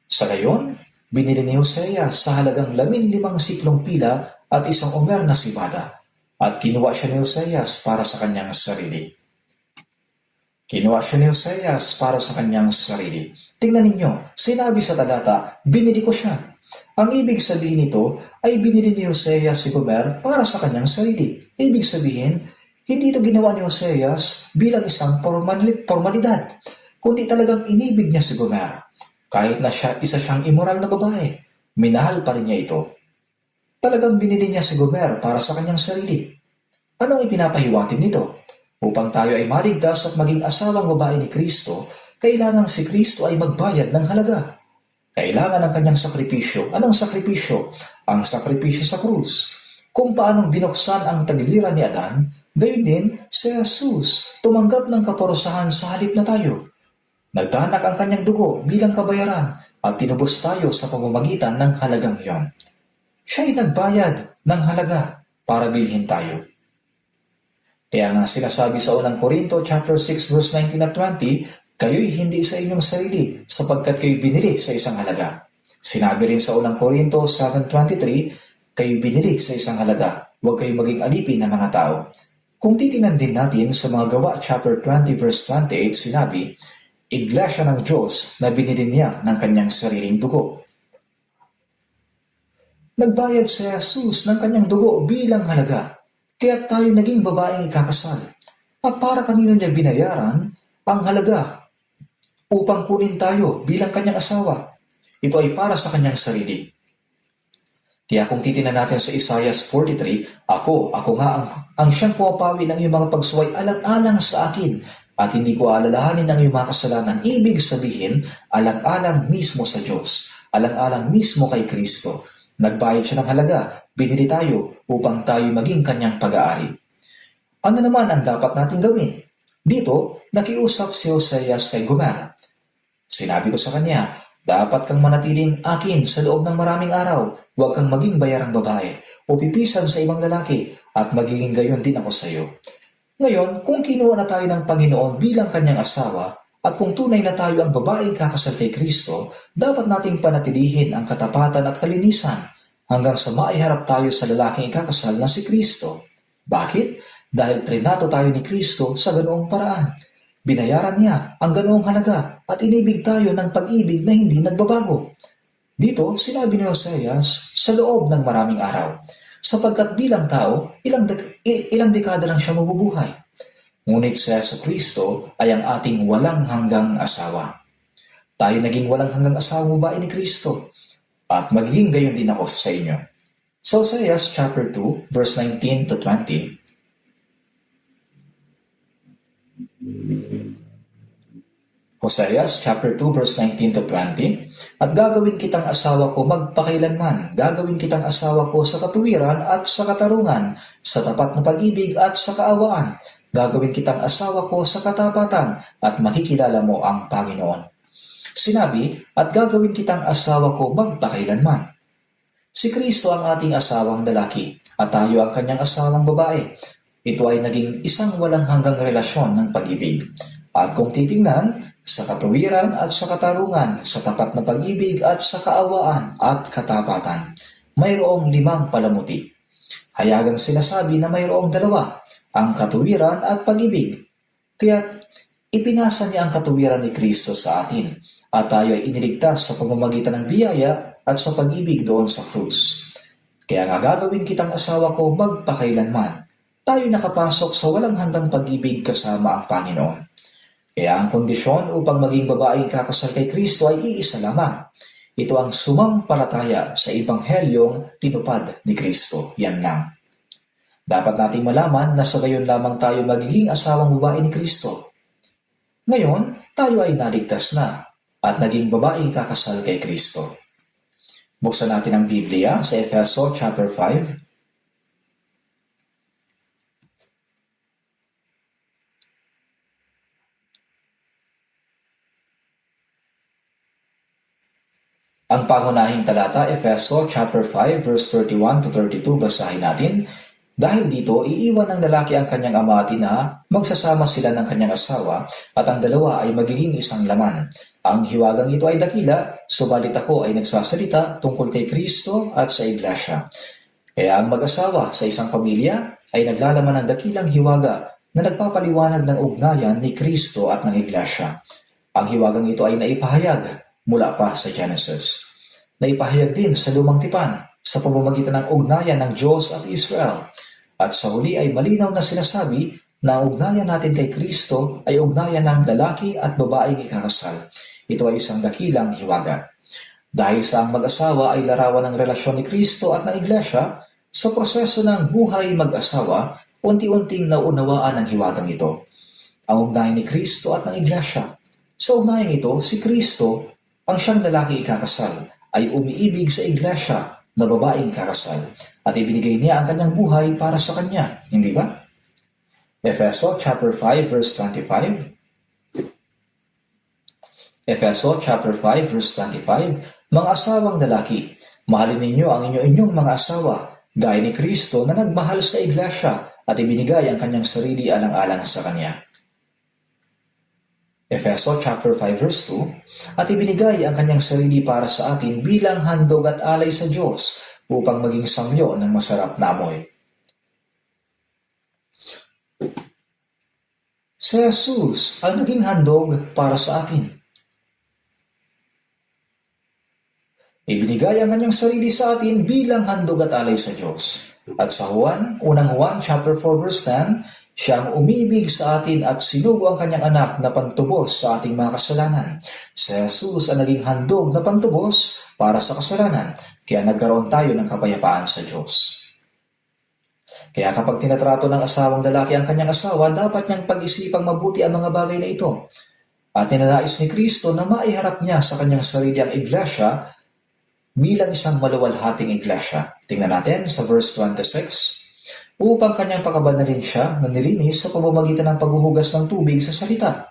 Sa gayon, binili ni Hosea sa halagang 15 siklong pila at 1 omer na sibada, at kinuha siya ni Hoseas para sa kanyang sarili. Kinuha siya ni Hoseas para sa kanyang sarili. Tingnan ninyo, sinabi sa talata, binili ko siya. Ang ibig sabihin nito ay binili ni Hoseas si Gomer para sa kanyang sarili. Ibig sabihin, hindi ito ginawa ni Hoseas bilang isang formalidad, kundi talagang inibig niya si Gomer. Kahit na isa siyang immoral na babae, minahal pa rin niya ito. Talagang binili niya si Gomer para sa kanyang sarili. Ano ang ipinapahiwatig nito? Upang tayo ay maligtas at maging asawang babae ni Kristo, kailangan si Kristo ay magbayad ng halaga. Kailangan ng kanyang sakripisyo. Anong sakripisyo? Ang sakripisyo sa krus. Kung paanong binuksan ang tagiliran ni Adan, gayon din si Jesus tumanggap ng kaparusahan sa halip na tayo. Nagtanak ang kanyang dugo bilang kabayaran at tinubos tayo sa pamamagitan ng halagang iyon. Siya ay nagbayad ng halaga para bilhin tayo. Kaya nga sinasabi sa unang Korinto chapter 6 verse 19 at 20, kayo'y hindi sa inyong sarili sapagkat kayo'y binili sa isang halaga. Sinabi rin sa unang Korinto 7:23, kayo'y binili sa isang halaga. Huwag kayong maging alipin ng mga tao. Kung titingnan din natin sa mga gawa chapter 20 verse 28, sinabi, Iglesia ng Diyos na binili niya ng kanyang sariling dugo. Nagbayad si Jesus ng kanyang dugo bilang halaga, kaya tayo naging babaeng ikakasal. At para kanino niya binayaran ang halaga upang kunin tayo bilang kanyang asawa? Ito ay para sa kanyang sarili. Kaya kung titingnan natin sa Isaiah 43, ako nga ang siyang pumapawi ng iyong mga pagsuway alang-alang sa akin, at hindi ko alalahanin ng iyong mga kasalanan. Ibig sabihin, alang-alang mismo sa Diyos, alang-alang mismo kay Kristo. Nagbayad siya ng halaga, binili tayo upang tayo maging kanyang pag-aari. Ano naman ang dapat natin gawin? Dito, nakiusap si Hoseas kay Gomer. Sinabi ko sa kanya, dapat kang manatiling akin sa loob ng maraming araw, huwag kang maging bayarang babae o pipisan sa ibang lalaki, at magiging gayon din ako sa iyo. Ngayon, kung kinuha na tayo ng Panginoon bilang kanyang asawa, at kung tunay na tayo ang babaeng kakasal kay Kristo, dapat nating panatilihin ang katapatan at kalinisan hanggang sa maiharap tayo sa lalaking ikakasal na si Kristo. Bakit? Dahil trinato tayo ni Kristo sa ganoong paraan. Binayaran niya ang ganoong halaga at inibig tayo ng pag-ibig na hindi nagbabago. Dito, sinabi ni Hoseas, sa loob ng maraming araw, sapagkat bilang tao, ilang dekada lang siya mabubuhay. Ngunit si Kristo ay ang ating walang hanggang asawa. Tayo naging walang hanggang asawa babae ni Kristo, at magiging gayon din ako sa inyo. So Hosea chapter 2 verse 19 to 20. Hosea chapter 2 verse 19 to 20, at gagawin kitang asawa ko magpakailanman, gagawin kitang asawa ko sa katuwiran at sa katarungan, sa tapat na pag-ibig at sa kaawaan, gagawin kitang asawa ko sa katapatan at makikilala mo ang Panginoon. Sinabi, at gagawin kitang asawa ko magpakailanman. Si Kristo ang ating asawang lalaki at tayo ang kanyang asawang babae. Ito ay naging isang walang hanggang relasyon ng pag-ibig. At kung titingnan, sa katuwiran at sa katarungan, sa tapat na pag-ibig at sa kaawaan at katapatan, mayroong 5 palamuti. Hayagang sinasabi na mayroong 2, ang katuwiran at pag-ibig. Kaya ipinasa niya ang katuwiran ni Kristo sa atin, at tayo ay iniligtas sa pamamagitan ng biyaya at sa pag-ibig doon sa krus. Kaya nga gagawin kitang asawa ko magpakailanman. Tayo nakapasok sa walang hanggang pag-ibig kasama ang Panginoon. Kaya ang kondisyon upang maging babaeng kakasal kay Kristo ay iisa lamang. Ito ang sumampalataya sa Ebanghelyong tinupad ni Kristo. Yan lang. Dapat nating malaman na sa gayon lamang tayo magiging asawang babae ni Kristo. Ngayon, tayo ay naligtas na at naging babaeng kakasal kay Kristo. Buksan natin ang Biblia sa Efeso chapter 5. Ang pangunahing talata, Efeso chapter 5 verse 31 to 32, basahin natin. Dahil dito, iiwan ng lalaki ang kanyang ama at ina, magsasama sila ng kanyang asawa, at ang dalawa ay magiging isang laman. Ang hiwagang ito ay dakila, subalit ako ay nagsasalita tungkol kay Kristo at sa Iglesia. Kaya ang mag-asawa sa isang pamilya ay naglalaman ng dakilang hiwaga na nagpapaliwanag ng ugnayan ni Kristo at ng Iglesia. Ang hiwagang ito ay naipahayag mula pa sa Genesis. Naipahayag din sa Lumang Tipan sa pamamagitan ng ugnayan ng Diyos at Israel. At sa huli ay malinaw na sinasabi na ang ugnayan natin kay Kristo ay ugnayan ng lalaki at babaeng ikakasal. Ito ay isang dakilang hiwaga. Dahil sa ang mag-asawa ay larawan ng relasyon ni Kristo at ng Iglesia, sa proseso ng buhay mag-asawa, unti-unting naunawaan ang hiwagang ito. Ang ugnayan ni Kristo at ng Iglesia. Sa ugnayan ito, si Kristo, ang siyang lalaki ikakasal, ay umiibig sa Iglesia na babaeng kakasal at ibinigay niya ang kanyang buhay para sa kanya, hindi ba? Efeso chapter 5 verse 25. Efeso chapter 5 verse 25. Mga asawang lalaki, mahalin ninyo ang inyong mga asawa gaya ni Kristo na nagmahal sa Iglesia at ibinigay ang kanyang sarili alang-alang sa kanya. Efeso chapter 5 verse 2, at ibinigay ang kanyang sarili para sa atin bilang handog at alay sa Diyos upang maging samyo ng masarap na amoy. Si Jesus ang naging handog para sa atin. Ibinigay ang kanyang sarili sa atin bilang handog at alay sa Diyos. At sa unang Juan chapter 4 verse 10, siya ang umibig sa atin at sinugo ang kanyang anak na pantubos sa ating mga kasalanan. Si Jesus ang naging handog na pantubos para sa kasalanan, kaya nagkaroon tayo ng kapayapaan sa Diyos. Kaya kapag tinatrato ng asawang lalaki ang kanyang asawa, dapat niyang pag-isipang mabuti ang mga bagay na ito. At ninanais ni Kristo na maiharap niya sa kanyang sarili ang Iglesia bilang isang maluwalhating Iglesia. Tingnan natin sa verse 26. Upang kanyang pakabanalin siya na nilinis sa pamamagitan ng paghuhugas ng tubig sa salita,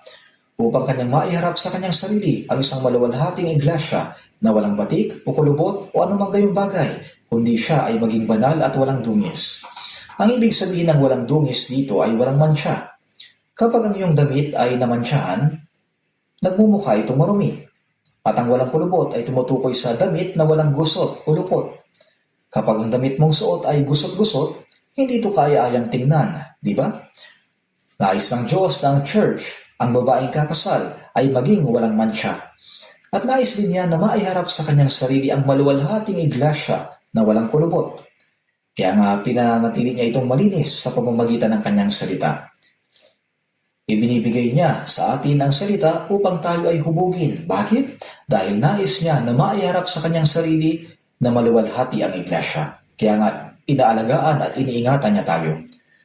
upang kanyang maiharap sa kanyang sarili ang isang maluwalhating Iglesia na walang batik o kulubot o anumang gayong bagay, kundi siya ay maging banal at walang dungis. Ang ibig sabihin ng walang dungis dito ay walang mancha. Kapag ang iyong damit ay namantsahan, nagmumukha itong marumi. At ang walang kulubot ay tumutukoy sa damit na walang gusot o lupot. Kapag ang damit mong suot ay gusot-gusot, hindi ito kaya-ayang tingnan, di ba? Nais ng Diyos na ang church, ang babaeng kakasal, ay maging walang mancha. At nais din niya na maiharap sa kanyang sarili ang maluwalhating Iglesia na walang kulubot. Kaya nga pinananatili niya itong malinis sa pamamagitan ng kanyang salita. Ibinibigay niya sa atin ang salita upang tayo ay hubugin. Bakit? Dahil nais niya na maiharap sa kanyang sarili na maluwalhati ang Iglesia. Kaya nga, inaalagaan at iniingatan niya tayo.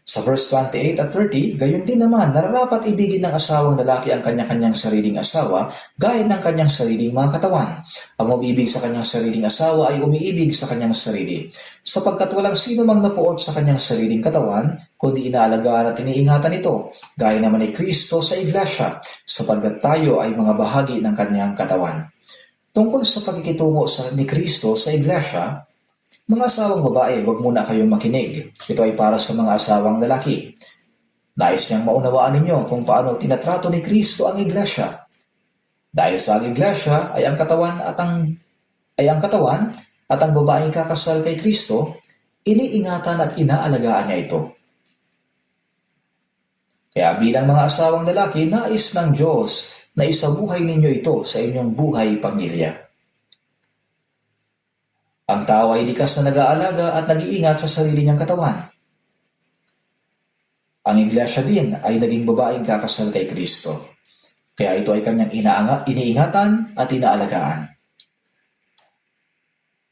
Sa verse 28 at 30, gayon din naman, nararapat ibigin ng asawang lalaki ang kanya-kanyang sariling asawa gaya ng kanyang sariling mga katawan. Ang umibig sa kanyang sariling asawa ay umiibig sa kanyang sarili, sapagkat walang sino mang napuot sa kanyang sariling katawan, kundi inaalagaan at iniingatan ito, gaya naman ni Kristo sa Iglesia, sapagkat tayo ay mga bahagi ng kanyang katawan. Tungkol sa pagkikitungo ni Kristo sa Iglesia, mga asawang babae, huwag muna kayong makinig. Ito ay para sa mga asawang lalaki. Nais niyang maunawaan ninyo kung paano tinatrato ni Kristo ang Iglesia. Dahil sa ang Iglesia ay ang katawan at ang babaeng kakasal kay Kristo, iniingatan at inaalagaan niya ito. Kaya bilang mga asawang lalaki, nais ng Diyos na isabuhay ninyo ito sa inyong buhay pamilya. Ang tao ay likas na nag-aalaga at nag-iingat sa sarili niyang katawan. Ang Iglesia din ay naging babaeng kakasal kay Kristo. Kaya ito ay kanyang iniingatan at inaalagaan.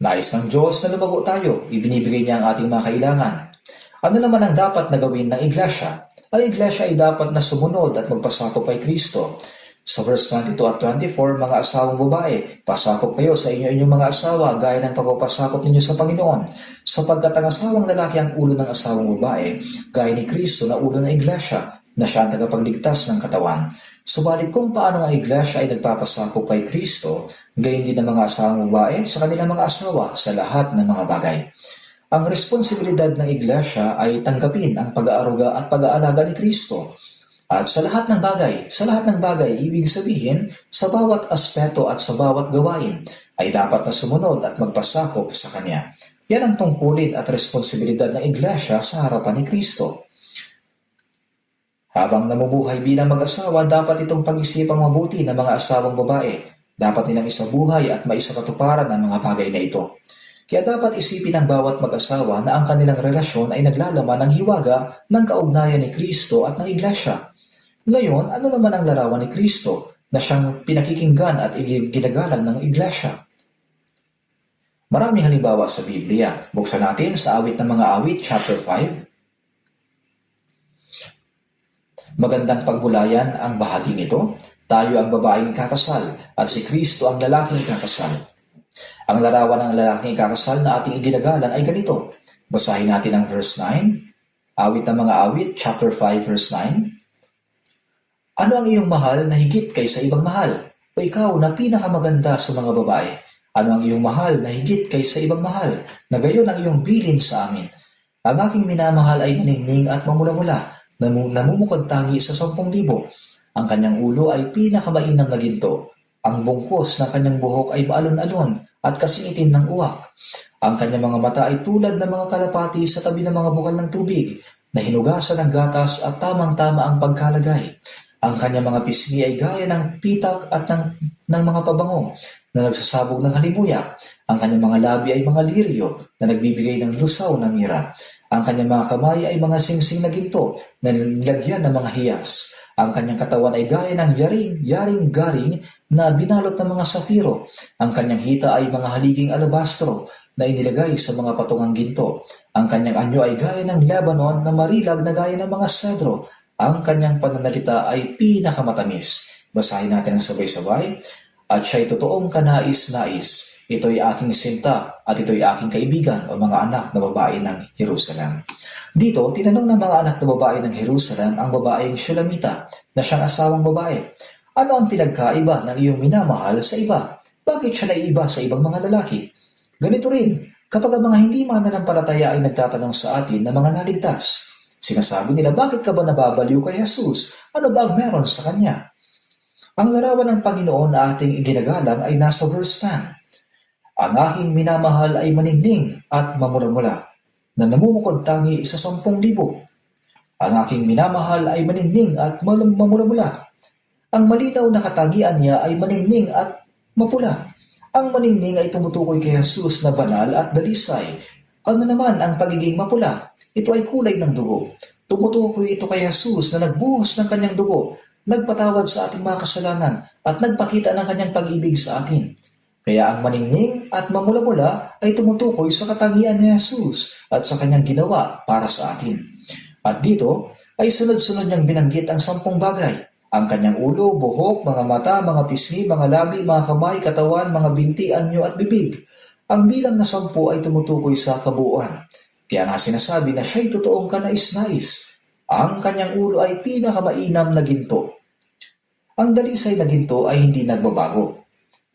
Nais ng Diyos na lumago tayo, ibinibigay niya ang ating mga kailangan. Ano naman ang dapat na gawin ng Iglesia? Ang Iglesia ay dapat na sumunod at magpasakop kay Kristo. Sa verse 22 at 24, mga asawang babae, pasakop kayo sa inyong mga asawa gaya ng pagpapasakop ninyo sa Panginoon, sapagkat ang asawang lalaki ang ulo ng asawang babae, gaya ni Kristo na ulo ng Iglesia, na siya ang tagapagligtas ng katawan. Subalit kung paano ang Iglesia ay nagpapasakop kay Kristo, gayon din ang mga asawang babae sa kanilang mga asawa sa lahat ng mga bagay. Ang responsibilidad ng iglesia ay tanggapin ang pag-aaruga at pag-aalaga ni Kristo. At sa lahat ng bagay, ibig sabihin, sa bawat aspeto at sa bawat gawain, ay dapat na sumunod at magpasakop sa Kanya. Yan ang tungkulin at responsibilidad ng iglesia sa harapan ni Kristo. Habang namumuhay bilang mag-asawa, dapat itong pag-isipang mabuti ng mga asawang babae. Dapat nilang isabuhay at maisakatuparan ang mga bagay na ito. Kaya dapat isipin ng bawat mag-asawa na ang kanilang relasyon ay naglalaman ng hiwaga ng kaugnayan ni Kristo at ng iglesia. Ngayon, ano naman ang larawan ni Kristo na siyang pinakikinggan at ginagalang ng iglesia? Maraming halimbawa sa Biblia. Buksan natin sa Awit ng mga Awit, chapter 5. Magandang pagbulayan ang bahaging ito. Tayo ang babaeng kakasal at si Kristo ang lalaking kakasal. Ang larawan ng lalaking kakasal na ating iginagalang ay ganito. Basahin natin ang verse 9. Awit ng mga Awit, chapter 5, verse 9. Ano ang iyong mahal na higit kaysa ibang mahal? O ikaw na pinakamaganda sa mga babae? Ano ang iyong mahal na higit kaysa ibang mahal? Na gayon ang iyong bilin sa amin. Ang aking minamahal ay maningning at mamula-mula, namumukod tangi sa 10,000. Ang kanyang ulo ay pinakamainam na ginto. Ang bungkos ng kanyang buhok ay maalon-alon at kasing itim ng uwak. Ang kanyang mga mata ay tulad ng mga kalapati sa tabi ng mga bukal ng tubig, na hinugasan ng gatas at tamang-tama ang pagkalagay. Ang kanyang mga pisngi ay gaya ng pitak at ng mga pabango na nagsasabog ng halimuyak. Ang kanyang mga labi ay mga liryo na nagbibigay ng lusaw na mira. Ang kanyang mga kamay ay mga singsing na ginto na nilagyan ng mga hiyas. Ang kanyang katawan ay gaya ng yaring-garing na binalot ng mga safiro. Ang kanyang hita ay mga haliging alabastro na inilagay sa mga patungang ginto. Ang kanyang anyo ay gaya ng Lebanon na marilag na gaya ng mga sedro. Ang kanyang pananalita ay pinakamatamis. Basahin natin ang sabay-sabay. At siya'y totoong kanais-nais. Ito'y aking sinta at ito'y aking kaibigan o mga anak na babae ng Jerusalem. Dito, tinanong ng mga anak na babae ng Jerusalem ang babaeng Shulamita na siyang asawang babae. Ano ang pinagkaiba ng iyong minamahal sa iba? Bakit siya naiiba sa ibang mga lalaki? Ganito rin, kapag ang mga hindi mananampalataya ay nagtatanong sa atin na mga naligtas, sinasabi nila, bakit ka ba nababaliw kay Jesus? Ano ba ang meron sa kanya? Ang larawan ng Panginoon na ating iginagalang ay nasa verse 10. Ang aking minamahal ay maningning at mamula-mula, na namumukod tangi sa 10,000. Ang aking minamahal ay maningning at mamula-mula. Ang malinaw na katangian niya ay maningning at mapula. Ang maningning ay tumutukoy kay Jesus na banal at dalisay. Ano naman ang pagiging mapula? Ito ay kulay ng dugo. Tumutukoy ito kay Jesus na nagbuhos ng kanyang dugo, nagpatawad sa ating mga kasalanan at nagpakita ng kanyang pag-ibig sa atin. Kaya ang maningning at mamula-mula ay tumutukoy sa katangian ni Jesus at sa kanyang ginawa para sa atin. At dito ay sunod-sunod niyang binanggit ang 10 bagay. Ang kanyang ulo, buhok, mga mata, mga pisngi, mga labi, mga kamay, katawan, mga binti, anyo at bibig. Ang bilang na 10 ay tumutukoy sa kabuuan. Kaya nga sinasabi na siya'y totoong kanais-nais. Ang kanyang ulo ay pinakamainam na ginto. Ang dalisay na ginto ay hindi nagbabago.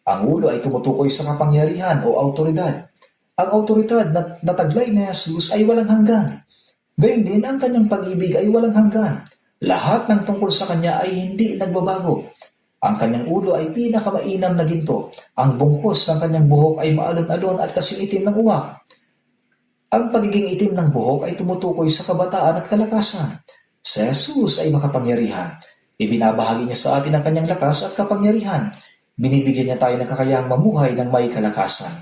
Ang ulo ay tumutukoy sa kapangyarihan o autoridad. Ang autoridad na nataglay ni Jesus ay walang hanggan. Gayun din ang kanyang pag-ibig ay walang hanggan. Lahat ng tungkol sa kanya ay hindi nagbabago. Ang kanyang ulo ay pinakamainam na ginto. Ang bungkos ng kanyang buhok ay maalon-alon at kasing itim ng uwak. Ang pagiging itim ng buhok ay tumutukoy sa kabataan at kalakasan. Si Jesus ay makapangyarihan. Ibinabahagi niya sa atin ang kanyang lakas at kapangyarihan. Binibigyan niya tayo ng kakayahang mamuhay ng may kalakasan.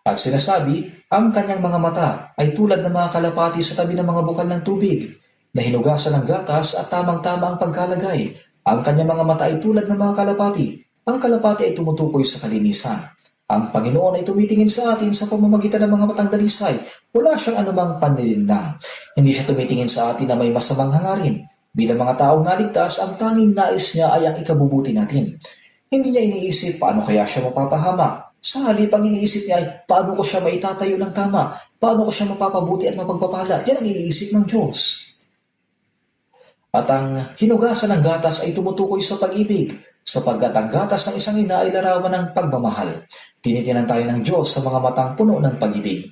At sinasabi, ang kanyang mga mata ay tulad ng mga kalapati sa tabi ng mga bukal ng tubig, na hinugasan ng gatas at tamang-tama ang pagkalagay. Ang kanyang mga mata ay tulad ng mga kalapati. Ang kalapati ay tumutukoy sa kalinisan. Ang Panginoon ay tumitingin sa atin sa pamamagitan ng mga matang dalisay. Wala siyang anumang panlilindang. Hindi siya tumitingin sa atin na may masamang hangarin. Bilang mga taong naligtas, ang tanging nais niya ay ang ikabubuti natin. Hindi niya iniisip paano kaya siya mapapahamak. Sa halip, ang iniisip niya ay paano ko siya maitatayo ng tama, paano ko siya mapapabuti at mapagpapala. Yan ang iniisip ng Diyos. At ang hinugasan ng gatas ay tumutukoy sa pag-ibig, sapagkat ang gatas ng isang ina ay larawan ng pagmamahal. Tinitinan tayo ng Diyos sa mga matang puno ng pag-ibig.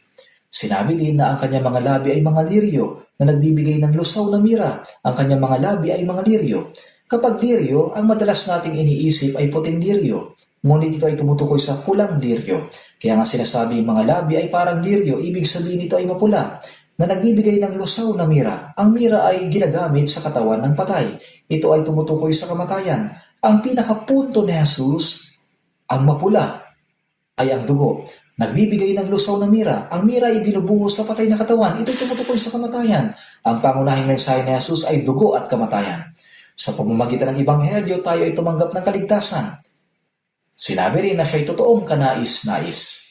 Sinabi din na ang kanyang mga labi ay mga liryo na nagbibigay ng lusaw na mira. Ang kanyang mga labi ay mga liryo. Kapag liryo, ang madalas nating iniisip ay puting liryo. Ngunit ito ay tumutukoy sa pulang liryo. Kaya nga sinasabi mga labi ay parang liryo, ibig sabihin ito ay mapula, na nagbibigay ng lusaw na mira. Ang mira ay ginagamit sa katawan ng patay. Ito ay tumutukoy sa kamatayan. Ang pinakapunto ni Jesus, ang mapula, ay ang dugo. Nagbibigay ng lusaw na mira. Ang mira ay binubuhos sa patay na katawan. Ito'y tumutukoy sa kamatayan. Ang pangunahing mensahe ni Jesus ay dugo at kamatayan. Sa pamamagitan ng Ebanghelyo, tayo ay tumanggap ng kaligtasan. Sinabi rin na siya'y totoong kanais-nais.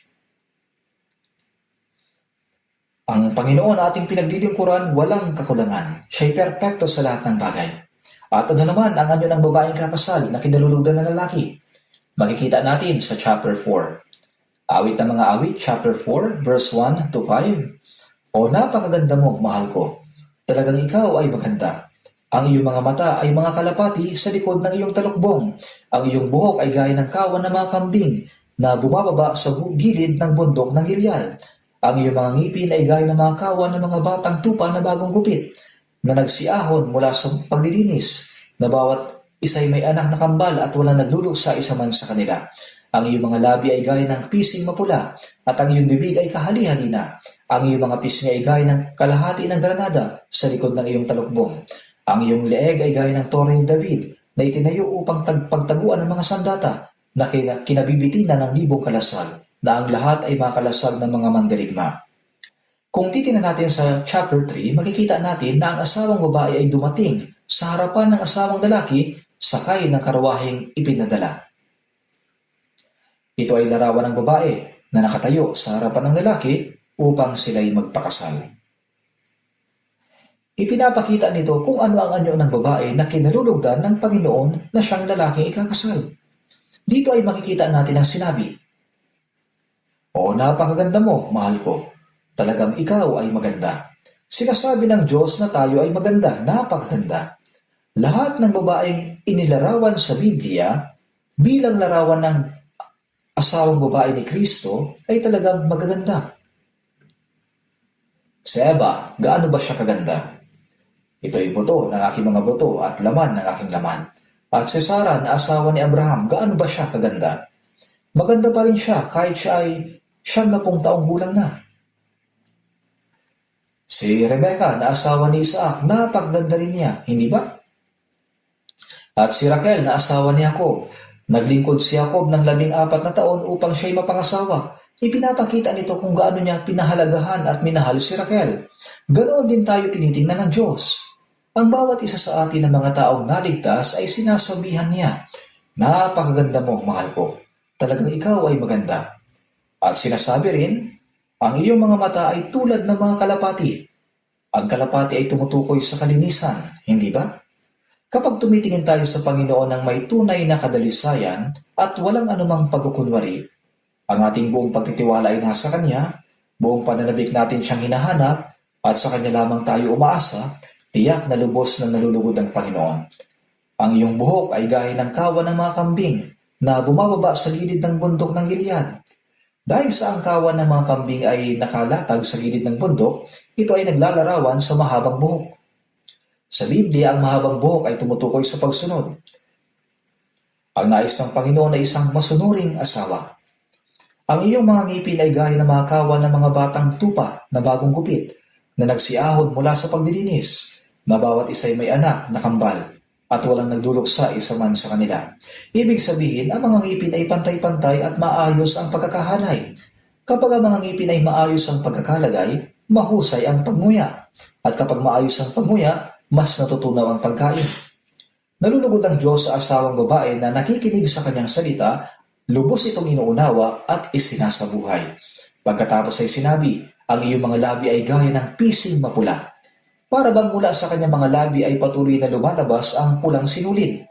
Ang Panginoon ating pinagdilingkuran, walang kakulangan. Siya'y perpekto sa lahat ng bagay. At ano naman ang anyo ng babaeng kakasal na kinalulugan ng lalaki? Makikita natin sa chapter 4. Awit ng mga awit, chapter 4, verse 1 to 5. O napakaganda mo, mahal ko. Talagang ikaw ay maganda. Ang iyong mga mata ay mga kalapati sa likod ng iyong talukbong. Ang iyong buhok ay gaya ng kawan ng mga kambing na bumababa sa gilid ng bundok ng Gilead. Ang iyong mga ngipin ay gaya ng mga kawan ng mga batang tupa na bagong gupit na nagsiahon mula sa paglilinis, na bawat isa'y may anak na kambal at walang nagluluksa isa man sa kanila. Ang iyong mga labi ay gaya ng pising mapula at ang iyong bibig ay kahali-halina. Ang iyong mga pisngi ay gaya ng kalahati ng granada sa likod ng iyong talukbong. Ang iyong leeg ay gaya ng tore ni David na itinayo upang pagtaguan ng mga sandata na kinabibitina ng libong kalasag, na ang lahat ay mga kalasag ng mga mandirigma. Kung titingnan natin sa chapter 3, makikita natin na ang asawang babae ay dumating sa harapan ng asawang lalaki sakay ng karwaheng ipinadala. Ito ay larawan ng babae na nakatayo sa harapan ng lalaki upang sila'y magpakasal. Ipinapakita nito kung ano ang anyo ng babae na kinalulugdan ng Panginoon na siyang lalaking ikakasal. Dito ay makikita natin ang sinabi, O napakaganda mo, mahal ko. Talagang ikaw ay maganda. Sinasabi ng Diyos na tayo ay maganda, napakaganda. Lahat ng babaeng inilarawan sa Biblia bilang larawan ng asawang babae ni Kristo ay talagang magaganda. Si Eva, gaano ba siya kaganda? Ito'y buto ng aking mga buto at laman ng aking laman. At si Sarah na asawa ni Abraham, gaano ba siya kaganda? Maganda pa rin siya kahit siya ay 70 taong gulang na. Si Rebecca na asawa ni Isaac, napakaganda rin niya, hindi ba? At si Raquel na asawa ni Jacob, naglingkod si Jacob ng 14 na taon upang siya'y mapangasawa. Ipinapakita nito kung gaano niya pinahalagahan at minahal si Raquel. Ganoon din tayo tinitingnan ng Diyos. Ang bawat isa sa atin ng mga taong naligtas ay sinasabihan niya, napakaganda mo, mahal ko. Talagang ikaw ay maganda. At sinasabi rin, ang iyong mga mata ay tulad ng mga kalapati. Ang kalapati ay tumutukoy sa kalinisan, hindi ba? Kapag tumitingin tayo sa Panginoon ng may tunay na kadalisayan at walang anumang pagkukunwari, ang ating buong pagtitiwala ay nasa Kanya, buong pananabik natin siyang hinahanap, at sa Kanya lamang tayo umaasa, tiyak na lubos na nalulugod ang Panginoon. Ang iyong buhok ay gaya ng kawan ng mga kambing na bumababa sa gilid ng bundok ng Gilead. Dahil sa ang kawan ng mga kambing ay nakalatag sa gilid ng bundok, ito ay naglalarawan sa mahabang buhok. Sa Biblia, ang mahabang buhok ay tumutukoy sa pagsunod. Ang nais ng Panginoon ay isang masunuring asawa. Ang iyong mga ngipin ay gaya ng mga kawan ng mga batang tupa na bagong gupit na nagsiahon mula sa paglilinis, na bawat isa ay may anak na kambal at walang nagduluksa isa man sa kanila. Ibig sabihin, ang mga ngipin ay pantay-pantay at maayos ang pagkakahanay. Kapag ang mga ngipin ay maayos ang pagkakalagay, mahusay ang pagnguya. At kapag maayos ang pagnguya, mas natutunaw ang pagkain. Nalulugod ang Diyos sa asawang babae na nakikinig sa kanyang salita, lubos itong inuunawa at isinasabuhay. Pagkatapos ay sinabi, ang iyong mga labi ay gaya ng pising mapula. Para bang mula sa kanyang mga labi ay patuloy na lumalabas ang pulang sinulid.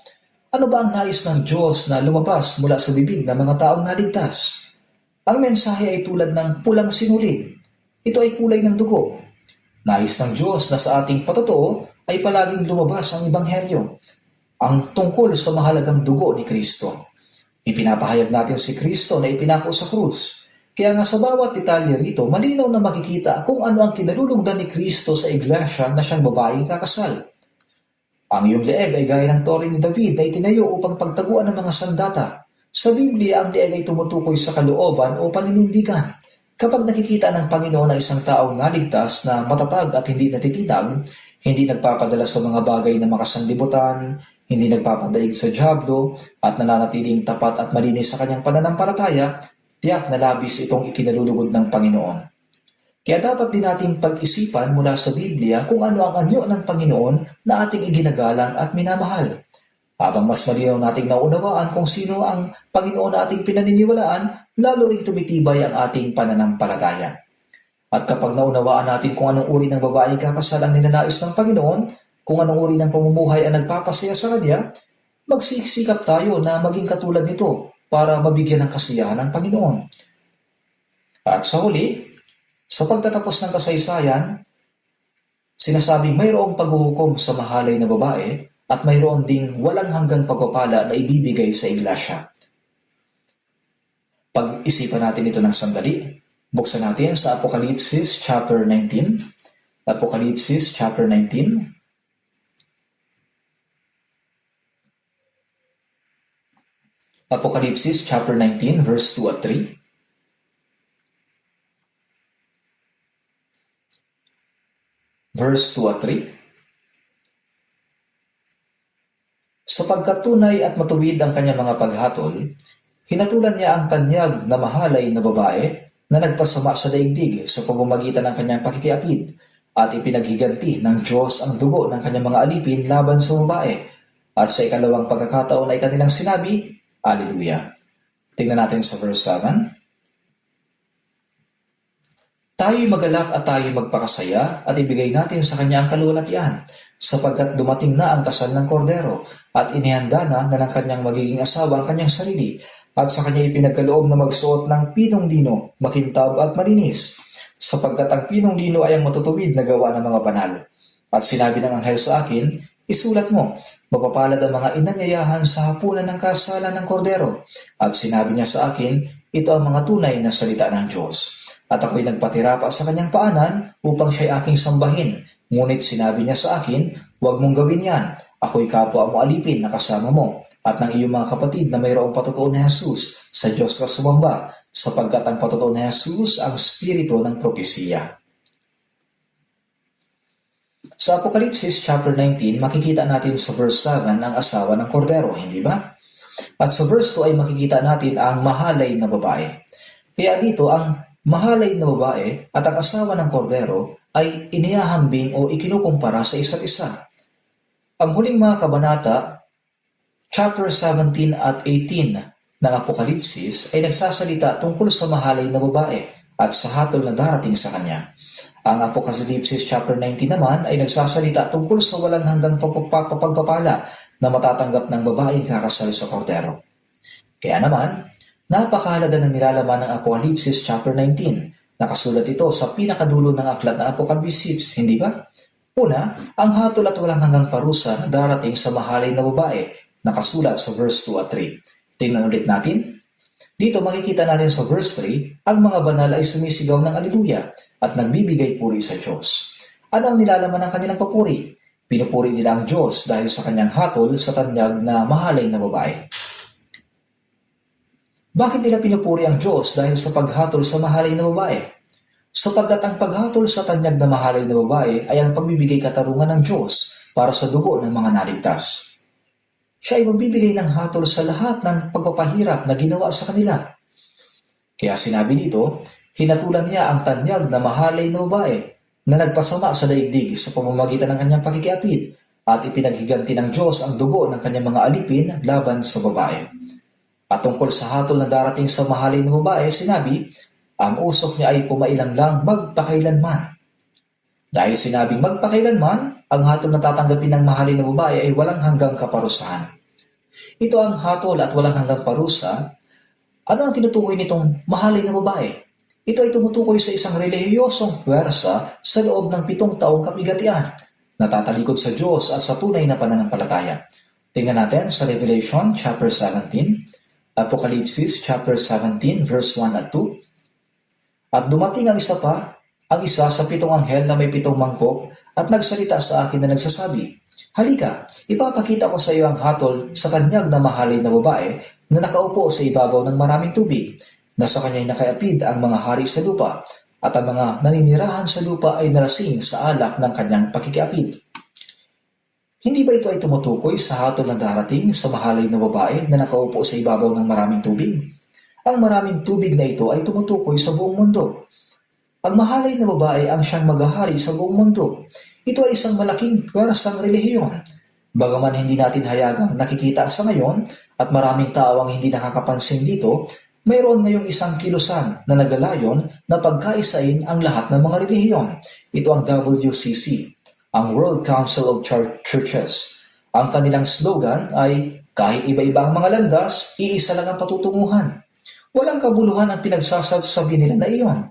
Ano ba ang nais ng Diyos na lumabas mula sa bibig ng mga taong naligtas? Ang mensahe ay tulad ng pulang sinulid. Ito ay kulay ng dugo. Nais ng Diyos na sa ating patotoo ay palaging lumabas ang Ebanghelyo, ang tungkol sa mahalagang dugo ni Kristo. Ipinapahayag natin si Kristo na ipinako sa krus. Kaya nga sa bawat detalye rito, malinaw na makikita kung ano ang kinalulugdan ni Kristo sa iglesia na siyang babaeng kakasal. Ang iyong leeg ay gaya ng tore ni David na itinayo upang pagtaguan ng mga sandata. Sa Biblia, ang leeg ay tumutukoy sa kalooban o paninindigan. Kapag nakikita ng Panginoon na isang taong naligtas na matatag at hindi natitinag, hindi nagpapadala sa mga bagay na makasanlibutan, hindi nagpapadaig sa dyablo, at nananatiling tapat at malinis sa kanyang pananampalataya, tiyak na labis itong ikinalulugod ng Panginoon. Kaya dapat din nating pag-isipan mula sa Biblia kung ano ang anyo ng Panginoon na ating iginagalang at minamahal. Habang mas malinaw nating naunawaan kung sino ang Panginoon na ating pinaniniwalaan, lalo ring tumitibay ang ating pananampalataya. At kapag naunawaan natin kung anong uri ng babaeng kakasal ang ninanais ng Panginoon, kung anong uri ng pamumuhay ang nagpapasaya sa Kanya, magsisikap tayo na maging katulad nito para mabigyan ng kasiyahan ng Panginoon. At sa huli, sa pagtatapos ng kasaysayan, sinasabing mayroong paghuhukom sa mahalay na babae at mayroon ding walang hanggang pagpapala na ibibigay sa iglesia. Pag-isipan natin ito ng sandali. Buksan natin sa Apokalipsis chapter 19. Apokalipsis chapter 19. Apokalipsis chapter 19 verse 2 at 3. Verse 2 at 3. Sapagkat tunay at matuwid ang kanyang mga paghatol, hinatulan niya ang tanyag na mahalay na babae na nagpasama sa daigdig sa pamamagitan ng kanyang pakikiapid at ipinaghiganti ng Diyos ang dugo ng kanyang mga alipin laban sa babae. At sa ikalawang pagkakataon ay kanilang sinabi, Alleluia. Tingnan natin sa verse 7. Tayo'y magalak at tayo'y magpakasaya at ibigay natin sa kanya ang kaluwalhatian, sapagkat dumating na ang kasal ng kordero at inihanda na ng kanyang magiging asawa ang kanyang sarili, at sa kanya ipinagkaloob na magsuot ng pinong lino, makintab at malinis, sapagkat ang pinong lino ay ang matutuwid na gawa ng mga banal. At sinabi ng anghel sa akin, isulat mo, mapapalad ang mga inanyayahan sa hapunan ng kasalan ng kordero. At sinabi niya sa akin, ito ang mga tunay na salita ng Diyos. At ako'y nagpatira pa sa kanyang paanan upang siya'y aking sambahin. Ngunit sinabi niya sa akin, huwag mong gawin yan. Ako'y kapwa mo alipin na kasama mo at ng iyong mga kapatid na mayroong patutuo na Jesus sa Diyos ka sumamba, sapagkat ang patutuo na Jesus ang spirito ng propesiya. Sa Apokalipsis chapter 19, makikita natin sa verse 7 ang asawa ng kordero, hindi ba? At sa verse 2 ay makikita natin ang mahalay na babae. Kaya dito ang mahalay na babae at ang asawa ng kordero ay inihahambing o ikinukumpara sa isa't isa. Ang huling mga kabanata, chapter 17 at 18 ng Apokalipsis ay nagsasalita tungkol sa mahalay na babae at sa hatol na darating sa kanya. Ang Apokalipsis chapter 19 naman ay nagsasalita tungkol sa walang hanggang pagpapala na matatanggap ng babaeng kakasal sa kordero. Kaya naman, napakahalaga ng nilalaman ng Apokalipsis chapter 19. Nakasulat ito sa pinakadulo ng aklat ng Apokalipsis, hindi ba? Una, ang hatol at walang hanggang parusa na darating sa mahalay na babae, nakasulat sa verse 2 at 3. Tingnan ulit natin. Dito makikita natin sa verse 3, ang mga banal ay sumisigaw ng Alleluia at nagbibigay puri sa Diyos. Ano ang nilalaman ng kanilang papuri? Pinupuri nila ang Diyos dahil sa kanyang hatol sa tanyag na mahalay na babae. Bakit nila pinupuri ang Diyos dahil sa paghatol sa mahalay na babae? Sapagkat ang paghatol sa tanyag na mahalay na babae ay ang pagbibigay katarungan ng Diyos para sa dugo ng mga naligtas. Siya ay magbibigay ng hatol sa lahat ng pagpapahirap na ginawa sa kanila. Kaya sinabi dito, hinatulan niya ang tanyag na mahalay na babae na nagpasama sa daigdig sa pamamagitan ng kanyang pakikiapid at ipinaghiganti ng Diyos ang dugo ng kanyang mga alipin laban sa babae. At tungkol sa hatol na darating sa mahalay na babae, sinabi, ang usok niya ay pumailang lang magpakailanman. Dahil sinabing magpakailanman, ang hatol na tatanggapin ng mahalay na babae ay walang hanggang kaparusahan. Ito ang hatol at walang hanggang parusa. Ano ang tinutukoy nitong mahalay na babae? Ito ay tumutukoy sa isang relihiyosong puwersa sa loob ng 7 taong kapigatian, natatalikod sa Diyos at sa tunay na pananampalataya. Tingnan natin sa Revelation chapter 17. Apokalipsis chapter 17 verse 1 at 2. At dumating ang isa pa, ang isa sa 7 anghel na may 7 mangkok at nagsalita sa akin na nagsasabi, "Halika, ipapakita ko sa iyo ang hatol sa kanyag na mahalay na babae na nakaupo sa ibabaw ng maraming tubig, na sa kanya'y nakayapid ang mga hari sa lupa, at ang mga naninirahan sa lupa ay nalasing sa alak ng kanyang pakikiapid." Hindi ba ito ay tumutukoy sa hatol na darating sa mahalay na babae na nakaupo sa ibabaw ng maraming tubig? Ang maraming tubig na ito ay tumutukoy sa buong mundo. Ang mahalay na babae ang siyang maghahari sa buong mundo. Ito ay isang malaking pwersang relihiyon. Bagaman hindi natin hayagang nakikita sa ngayon at maraming tao ang hindi nakakapansin dito, mayroon ngayong isang kilusan na naglalayon na pagkaisain ang lahat ng mga relihiyon. Ito ang WCC, ang World Council of Churches. Ang kanilang slogan ay, kahit iba-iba ang mga landas, iisa lang ang patutunguhan. Walang kabuluhan ang pinagsasabi nila na iyon.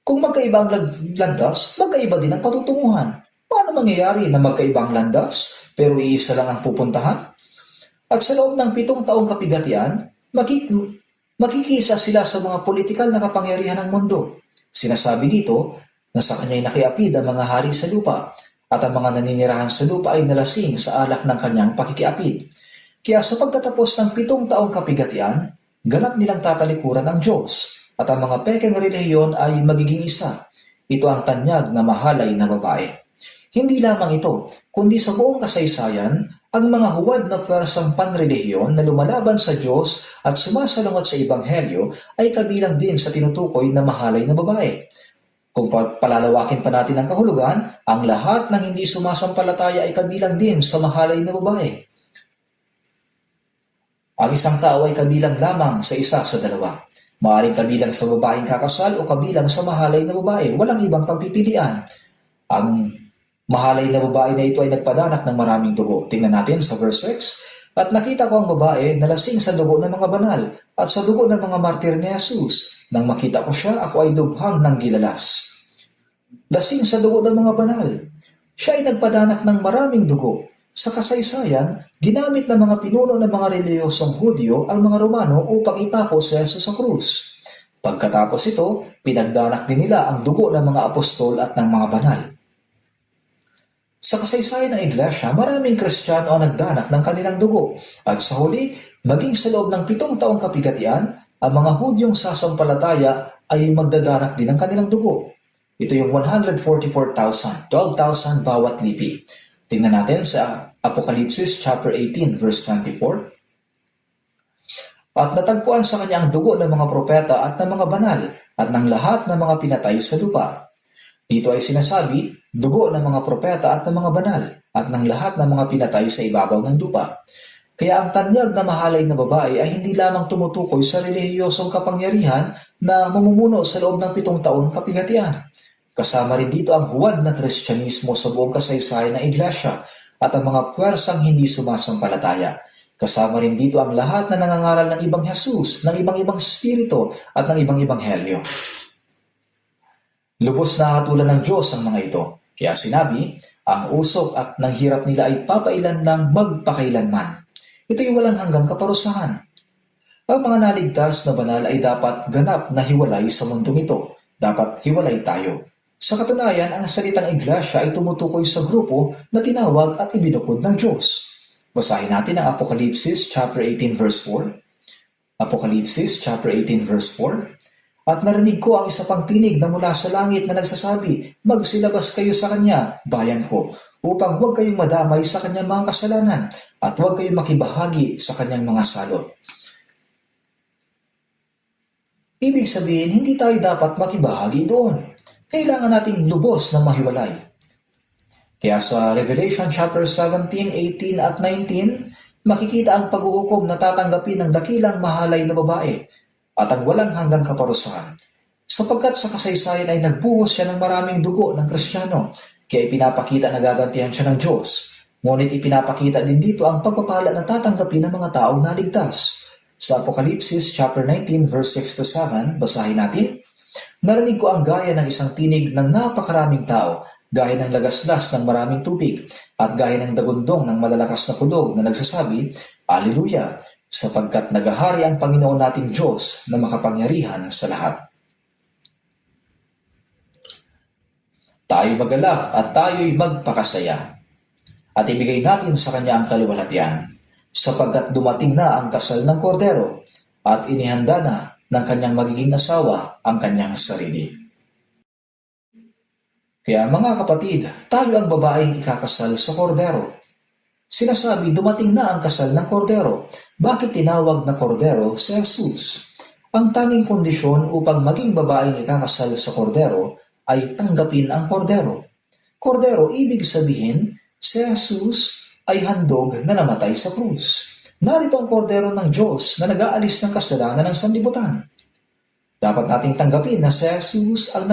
Kung magkaiba ang landas, magkaiba din ang patutunguhan. Paano mangyayari na magkaiba ang landas, pero iisa lang ang pupuntahan? At sa loob ng 7 taong kapigatian, makikisa sila sa mga politikal na kapangyarihan ng mundo. Sinasabi dito na sa kanya'y nakiapid ang mga hari sa lupa, at ang mga naninirahan sa lupa ay nalasing sa alak ng kanyang pakikiapid. Kaya sa pagtatapos ng 7 taong kapigatian, ganap nilang tatalikuran ang Diyos, at ang mga pekeng relihiyon ay magiging isa. Ito ang tanyag na mahalay na babae. Hindi lamang ito, kundi sa buong kasaysayan, ang mga huwad na pwersang panrelihiyon na lumalaban sa Diyos at sumasalungat sa Ebanghelyo ay kabilang din sa tinutukoy na mahalay na babae. Kung palalawakin pa natin ang kahulugan, ang lahat ng hindi sumasampalataya ay kabilang din sa mahalay na babae. Ang isang tao ay kabilang lamang sa isa sa dalawa. Maaaring kabilang sa babaeng kakasal o kabilang sa mahalay na babae. Walang ibang pagpipilian. Ang mahalay na babae na ito ay nagpadanak ng maraming dugo. Tingnan natin sa verse 6. At nakita ko ang babae na lasing sa dugo ng mga banal at sa dugo ng mga martir ni Jesus. Nang makita ko siya, ako ay lubhang ng gilalas. Lasing sa dugo ng mga banal. Siya ay nagpadanak ng maraming dugo. Sa kasaysayan, ginamit ng mga pinuno ng mga relihiyosong Hudyo ang mga Romano upang ipako si Jesus sa krus. Pagkatapos ito, pinagdanak din nila ang dugo ng mga apostol at ng mga banal. Sa kasaysayan ng Iglesia, maraming Kristiyano ang nagdanak ng kanilang dugo. At sa huli, maging sa loob ng 7 taong kapigatian, ang mga Hudyong sasampalataya ay magdadanak din ng kanilang dugo. Ito yung 144,000, 12,000 bawat lipi. Tingnan natin sa Apokalipsis chapter 18 verse 24. At natagpuan sa kanya ang dugo ng mga propeta at ng mga banal at ng lahat ng mga pinatay sa lupa. Dito ay sinasabi, dugo ng mga propeta at ng mga banal at ng lahat ng mga pinatay sa ibabaw ng lupa. Kaya ang tanyag na mahalay na babae ay hindi lamang tumutukoy sa relihiyosong kapangyarihan na mamumuno sa loob ng 7 taon kapigatian. Kasama rin dito ang huwad na Kristyanismo sa buong kasaysayan ng Iglesia at ang mga puwersang hindi sumasampalataya. Kasama rin dito ang lahat na nangangaral ng ibang Jesus, ng ibang-ibang spirito at ng ibang ebanghelyo. Lubos na hatulan ng Diyos ang mga ito. Kaya sinabi, ang usok at ng hirap nila ay papailan lang magpakailanman. Ito'y walang hanggang kaparusahan. Ang mga naligtas na banal ay dapat ganap na hiwalay sa mundong ito. Dapat hiwalay tayo. Sa katunayan, ang salitang iglesia ay tumutukoy sa grupo na tinawag at ibinukod ng Diyos. Basahin natin ang Apokalipsis chapter 18 verse 4. Apokalipsis chapter 18 verse 4. At narinig ko ang isa pang tinig na mula sa langit na nagsasabi, "Magsilabas kayo sa kanya, bayan ko, upang huwag kayong madamay sa kanyang mga kasalanan at huwag kayong makibahagi sa kanyang mga salot." Ibig sabihin, hindi tayo dapat makibahagi doon. Kailangan nating lubos na mahiwalay. Kaya sa Revelation chapter 17, 18 at 19, makikita ang paghuhukom na tatanggapin ng dakilang mahalay na babae at ang walang hanggang kaparusahan. Sapagkat sa kasaysayan ay nagbuhos siya ng maraming dugo ng Kristiyano, kaya ipinapakita na gagantihan siya ng Diyos. Ngunit ipinapakita din dito ang pagpapala na tatanggapin ng mga taong naligtas. Sa Apokalipsis chapter 19 verse 6 to 7, basahin natin. Narinig ko ang gaya ng isang tinig ng napakaraming tao, gaya ng lagaslas ng maraming tubig, at gaya ng dagundong ng malalakas na kulog na nagsasabi, "Alleluia! sapagkat nagahari ang Panginoon nating Diyos na makapangyarihan sa lahat. Tayo magalak at tayo'y magpakasaya at ibigay natin sa Kanya ang kaluwalhatian, sapagkat dumating na ang kasal ng kordero at inihanda na ng kanyang magiging asawa ang kanyang sarili. Kaya mga kapatid, tayo ang babaeng ikakasal sa kordero. Sinasabi, dumating na ang kasal ng kordero. Bakit tinawag na kordero si Jesus? Ang tanging kondisyon upang maging babaeng ikakasal sa kordero ay tanggapin ang kordero. Kordero, ibig sabihin, si Jesus ay handog na namatay sa krus. Narito ang kordero ng Diyos na nag-aalis ng kasalanan ng sanlibutan. Dapat nating tanggapin na si Jesus ang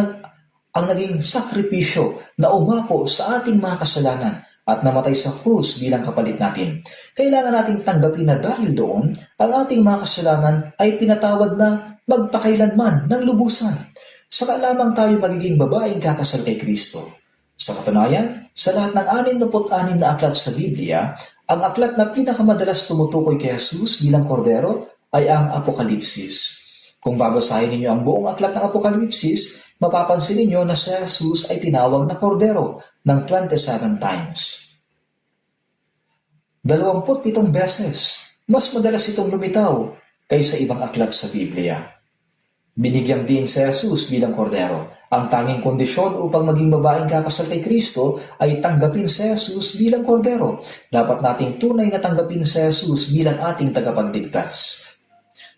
naging sakripisyo na umako sa ating mga kasalanan at namatay sa krus bilang kapalit natin. Kailangan nating tanggapin na dahil doon, ang ating mga kasalanan ay pinatawad na magpakailanman ng lubusan. Saka lamang tayo magiging babaeng kakasal kay Kristo. Sa katunayan, sa lahat ng 66 na aklat sa Biblia, ang aklat na pinakamadalas tumutukoy kay Jesus bilang kordero ay ang Apokalipsis. Kung babasahin ninyo ang buong aklat ng Apokalipsis, mapapansin ninyo na si Jesus ay tinawag na kordero ng 27 times. 27 beses. Mas madalas itong lumitaw kaysa ibang aklat sa Biblia. Binigyang din si Jesus bilang kordero. Ang tanging kondisyon upang maging babaeng kakasal kay Kristo ay tanggapin si Jesus bilang kordero. Dapat nating tunay na tanggapin si Jesus bilang ating tagapagligtas.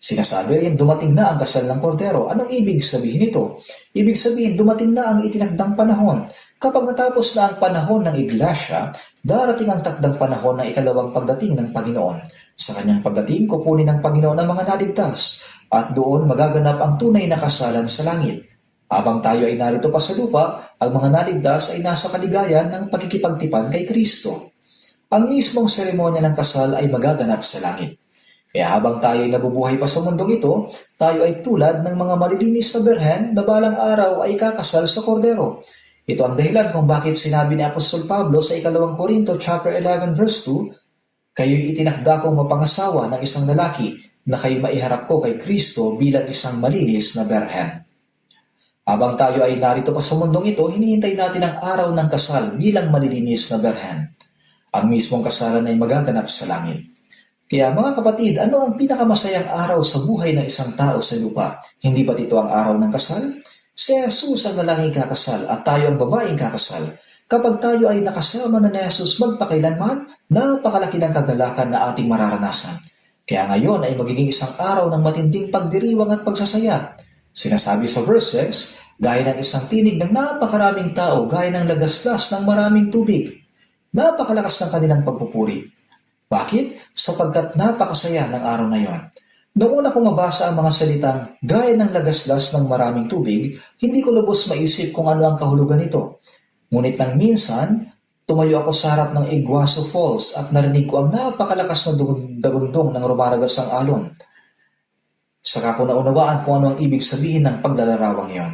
Sinasabi rin, dumating na ang kasal ng kordero. Anong ibig sabihin nito? Ibig sabihin, dumating na ang itinakdang panahon. Kapag natapos na ang panahon ng iglesia, darating ang takdang panahon ng ikalawang pagdating ng Panginoon. Sa kanyang pagdating, kukunin ng Panginoon ang mga naligtas at doon magaganap ang tunay na kasalan sa langit. Habang tayo ay narito pa sa lupa, ang mga naligtas ay nasa kaligayan ng pagkikipagtipan kay Kristo. Ang mismong seremonya ng kasal ay magaganap sa langit. Kaya habang tayo ay nabubuhay pa sa mundong ito, tayo ay tulad ng mga malilinis na berhen na balang araw ay kakasal sa kordero. Ito ang dahilan kung bakit sinabi ni Apostol Pablo sa 2 Corinto chapter 11 verse 2, "Kayo'y itinakda kong mapangasawa ng isang lalaki na kayo maiharap ko kay Kristo bilang isang malinis na berhen." Habang tayo ay narito pa sa mundong ito, hinihintay natin ang araw ng kasal bilang malilinis na berhen. Ang mismong kasalan ay magaganap sa langit. Kaya mga kapatid, ano ang pinakamasayang araw sa buhay ng isang tao sa lupa? Hindi ba ito ang araw ng kasal? Si Jesus ang lalaking kakasal at tayo ang babaeng kakasal. Kapag tayo ay nakasama na ni Jesus magpakailanman, napakalaki ng kagalakan na ating mararanasan. Kaya ngayon ay magiging isang araw ng matinding pagdiriwang at pagsasaya. Sinasabi sa verse 6, gaya ng isang tinig ng napakaraming tao, gaya ng lagaslas ng maraming tubig. Napakalakas ng kanilang pagpupuri. Bakit? Sapagkat napakasaya ng araw na yon. Noong una kong mabasa ang mga salitang gaya ng lagaslas ng maraming tubig, hindi ko lubos maisip kung ano ang kahulugan nito. Ngunit nang minsan, tumayo ako sa harap ng Iguazu Falls at narinig ko ang napakalakas na dagundong ng rumaragas ang alon. Saka ko naunawaan kung ano ang ibig sabihin ng paglalarawang yon.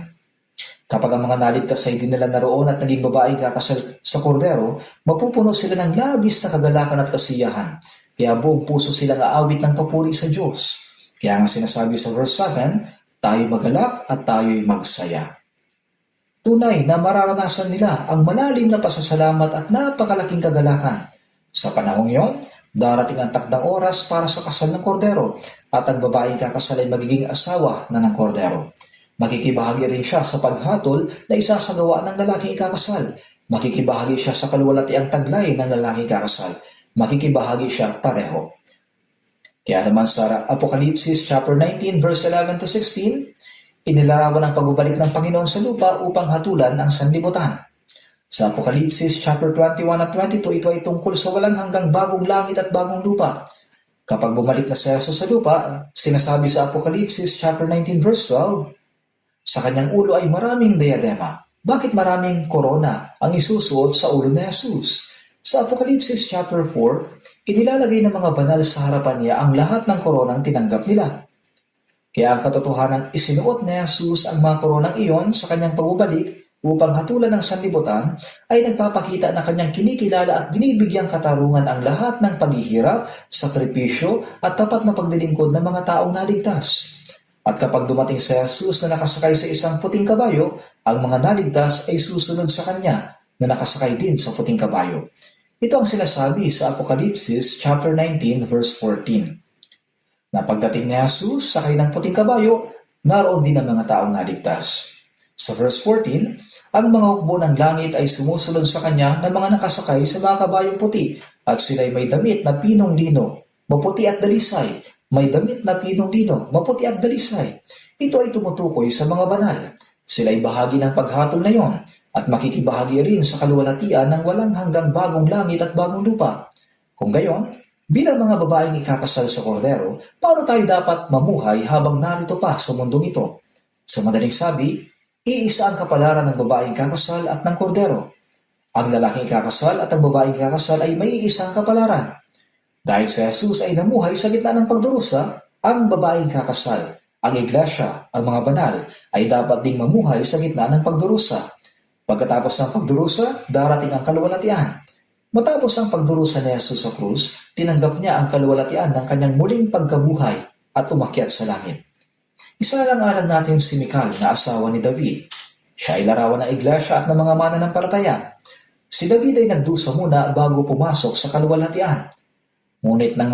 Kapag ang mga naligtas ay dinala na roon at naging babaeng kakasal sa kordero, mapupuno sila ng labis na kagalakan at kasiyahan. Kaya buong puso silang aawit ng papuri sa Diyos. Kaya nga sinasabi sa verse 7, tayo magalak at tayo'y magsaya. Tunay na mararanasan nila ang malalim na pasasalamat at napakalaking kagalakan. Sa panahong yon, darating ang takdang oras para sa kasal ng kordero at ang babaeng kakasal ay magiging asawa na ng kordero. Makikibahagi rin siya sa paghatol na isasagawa ng lalaking ikakasal. Makikibahagi siya sa kaluwalhatiang taglay ng lalaking ikakasal. Makikibahagi siya pareho. Kaya naman sa Apokalipsis chapter 19 verse 11 to 16, inilarawan ang pagbabalik ng Panginoon sa lupa upang hatulan ang sanlibutan. Sa Apokalipsis chapter 21 at 22, ito ay tungkol sa walang hanggang bagong langit at bagong lupa. Kapag bumalik na si Jesus sa lupa, sinasabi sa Apokalipsis chapter 19 verse 12, sa kanyang ulo ay maraming diadema. Bakit maraming korona ang isusuot sa ulo ni Jesus? Sa Apokalipsis chapter 4, inilalagay ng mga banal sa harapan niya ang lahat ng koronang tinanggap nila. Kaya ang katotohanan isinuot ni Jesus ang mga koronang iyon sa kanyang pagbabalik upang hatulan ng sanlibutan ay nagpapakita na kanyang kinikilala at binibigyang katarungan ang lahat ng paghihirap, sakripisyo at tapat na pagdilingkod ng mga taong naligtas. At kapag dumating si Jesus na nakasakay sa isang puting kabayo, ang mga naligtas ay susunod sa kanya na nakasakay din sa puting kabayo. Ito ang sinasabi sa Apokalipsis chapter 19 verse 14. Na pagdating ni Jesus sakay ng puting kabayo, naroon din ang mga taong naligtas. Sa verse 14, ang mga hukbo ng langit ay sumusunod sa kanya na mga nakasakay sa mga kabayong puti at sila'y may damit na pinong lino, maputi at dalisay. May damit na pinong lino, maputi at dalisay. Ito ay tumutukoy sa mga banal. Sila'y bahagi ng paghatol na yon at makikibahagi rin sa kaluwalhatian ng walang hanggang bagong langit at bagong lupa. Kung gayon, bilang mga babaeng ikakasal sa kordero, paano tayo dapat mamuhay habang narito pa sa mundong ito? Sa madaling sabi, iisa ang kapalaran ng babaeng kakasal at ng kordero. Ang lalaking kakasal at ang babaeng kakasal ay may iisang kapalaran. Dahil si Jesus ay namuhay sa gitna ng pagdurusa, ang babaeng kakasal, ang iglesia, ang mga banal, ay dapat ding mamuhay sa gitna ng pagdurusa. Pagkatapos ng pagdurusa, darating ang kaluwalhatian. Matapos ang pagdurusa ni Jesus sa krus, tinanggap niya ang kaluwalhatian ng kanyang muling pagkabuhay at umakyat sa langit. Isalang-alang natin si Mical na asawa ni David. Siya ay larawan ng iglesia at ng mga mananampalataya. Si David ay nagdusa muna bago pumasok sa kaluwalhatian. Ngunit nang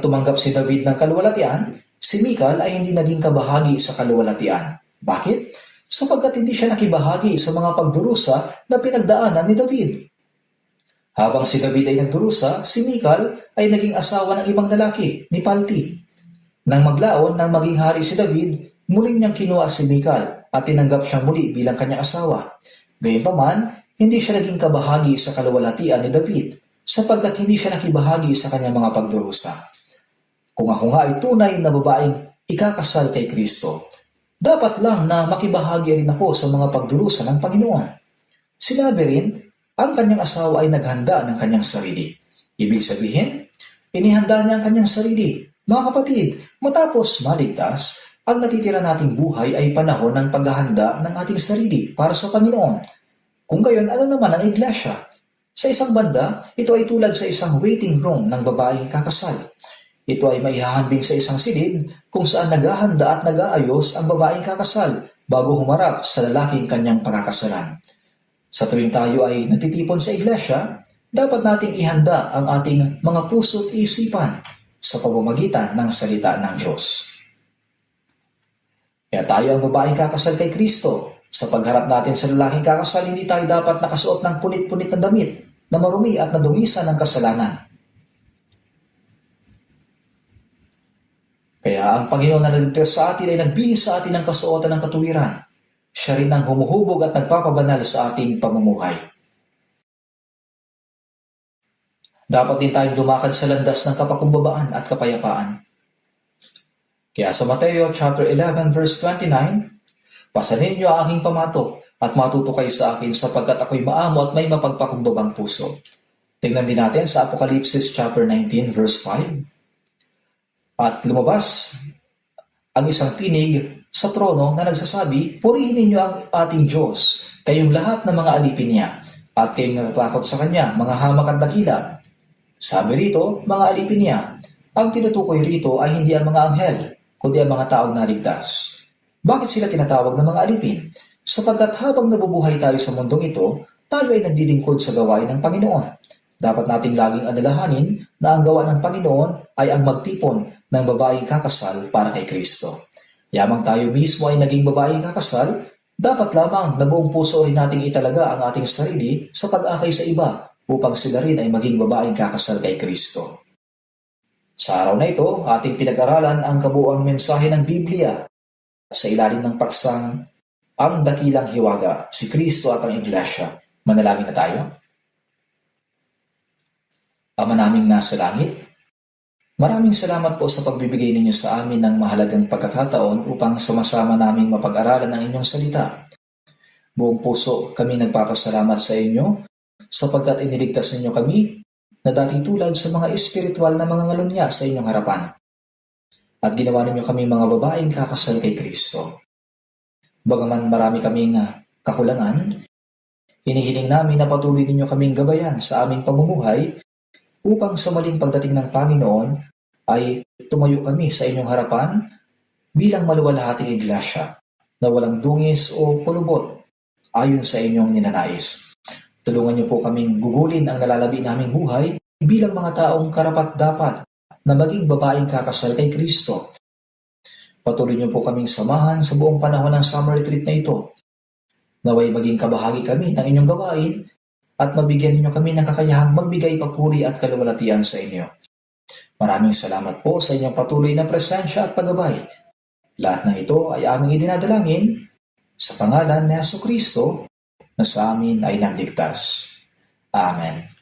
tumanggap si David ng kaluwalhatian, si Mical ay hindi naging kabahagi sa kaluwalhatian. Bakit? Sapagkat hindi siya nakibahagi sa mga pagdurusa na pinagdaanan ni David. Habang si David ay nagdurusa, si Mical ay naging asawa ng ibang lalaki, ni Palti. Nang maglaon nang maging hari si David, muling niyang kinuha si Mical at tinanggap siyang muli bilang kanyang asawa. Gayunpaman, hindi siya naging kabahagi sa kaluwalhatian ni David sapagkat hindi siya nakibahagi sa kanyang mga pagdurusa. Kung ako nga ay tunay na babaeng ikakasal kay Kristo, dapat lang na makibahagi rin ako sa mga pagdurusa ng Panginoon. Sinabi rin, ang kanyang asawa ay naghanda ng kanyang sarili. Ibig sabihin, inihanda niya ang kanyang sarili. Mga kapatid, matapos maligtas, ang natitira nating buhay ay panahon ng paghahanda ng ating sarili para sa Panginoon. Kung gayon, ano naman ang iglesia? Sa isang banda, ito ay tulad sa isang waiting room ng babaeng kakasal. Ito ay maihahambing sa isang silid kung saan naghahanda at nag-aayos ang babaeng kakasal bago humarap sa lalaking kanyang pagkakasalan. Sa tuwing tayo ay natitipon sa iglesia, dapat nating ihanda ang ating mga puso at isipan sa pamamagitan ng salita ng Diyos. Kaya tayo ang babaeng kakasal kay Kristo. Sa pagharap natin sa lalaking kakasal, hindi tayo dapat nakasuot ng punit-punit na damit na marumi at nadungisan ng kasalanan. Kaya ang Panginoon na naligtas sa atin ay nagbihis sa atin ng kasuotan ng katuwiran. Siya rin ang humuhubog at nagpapabanal sa ating pamumuhay. Dapat din tayong lumakad sa landas ng kapakumbabaan at kapayapaan. Kaya sa Mateo chapter 11 verse 29, pasanin niyo ang aking pamato at matuto kayo sa akin sapagkat ako'y maamo at may mapagpakumbabang puso. Tingnan din natin sa Apokalipsis chapter 19 verse 5. At lumabas ang isang tinig sa trono na nagsasabi, purihin ninyo ang ating Diyos, kayong lahat ng mga alipin niya, at kayong natatakot sa kanya, mga hamak at dakila. Sabi rito, mga alipin niya. Ang tinutukoy rito ay hindi ang mga anghel, kundi ang mga taong naligtas. Bakit sila tinatawag na mga alipin? Sapagkat habang nabubuhay tayo sa mundong ito, tayo ay naglilingkod sa gawain ng Panginoon. Dapat nating laging alalahanin na ang gawa ng Panginoon ay ang magtipon ng babaeng kakasal para kay Kristo. Yamang tayo mismo ay naging babaeng kakasal, dapat lamang na buong puso rin nating italaga ang ating sarili sa pag-akay sa iba upang sila rin ay maging babaeng kakasal kay Kristo. Sa araw na ito, ating pinag-aralan ang kabuuang mensahe ng Biblia sa ilalim ng paksang ang dakilang hiwaga, si Kristo at ang Iglesia. Manalangin na tayo. Ama naming nasa langit, maraming salamat po sa pagbibigay ninyo sa amin ng mahalagang pagkakataon upang sama-sama naming mapag-aralan ang inyong salita. Buong puso kami nagpapasalamat sa inyo sapagkat iniligtas ninyo kami na dati tulad sa mga espiritual na mga ngalunya sa inyong harapan. At ginawa ninyo kami mga babaeng kakasal kay Kristo. Bagaman marami kaming kakulangan, hinihiling namin na patuloy ninyo kaming gabayan sa aming pamumuhay upang sa maling pagdating ng Panginoon ay tumayo kami sa inyong harapan bilang maluwalhating iglesia na walang dungis o kulubot ayon sa inyong ninanais. Tulungan niyo po kaming gugulin ang nalalabi naming buhay bilang mga taong karapat-dapat na maging babaeng kakasal kay Kristo. Patuloy niyo po kaming samahan sa buong panahon ng summer retreat na ito. Naway maging kabahagi kami ng inyong gawain at mabigyan ninyo kami ng kakayahang magbigay papuri at kaluwalhatian sa inyo. Maraming salamat po sa inyong patuloy na presensya at paggabay. Lahat ng ito ay aming idinadalangin sa pangalan ni Jesucristo na sa amin ay nagligtas. Amen.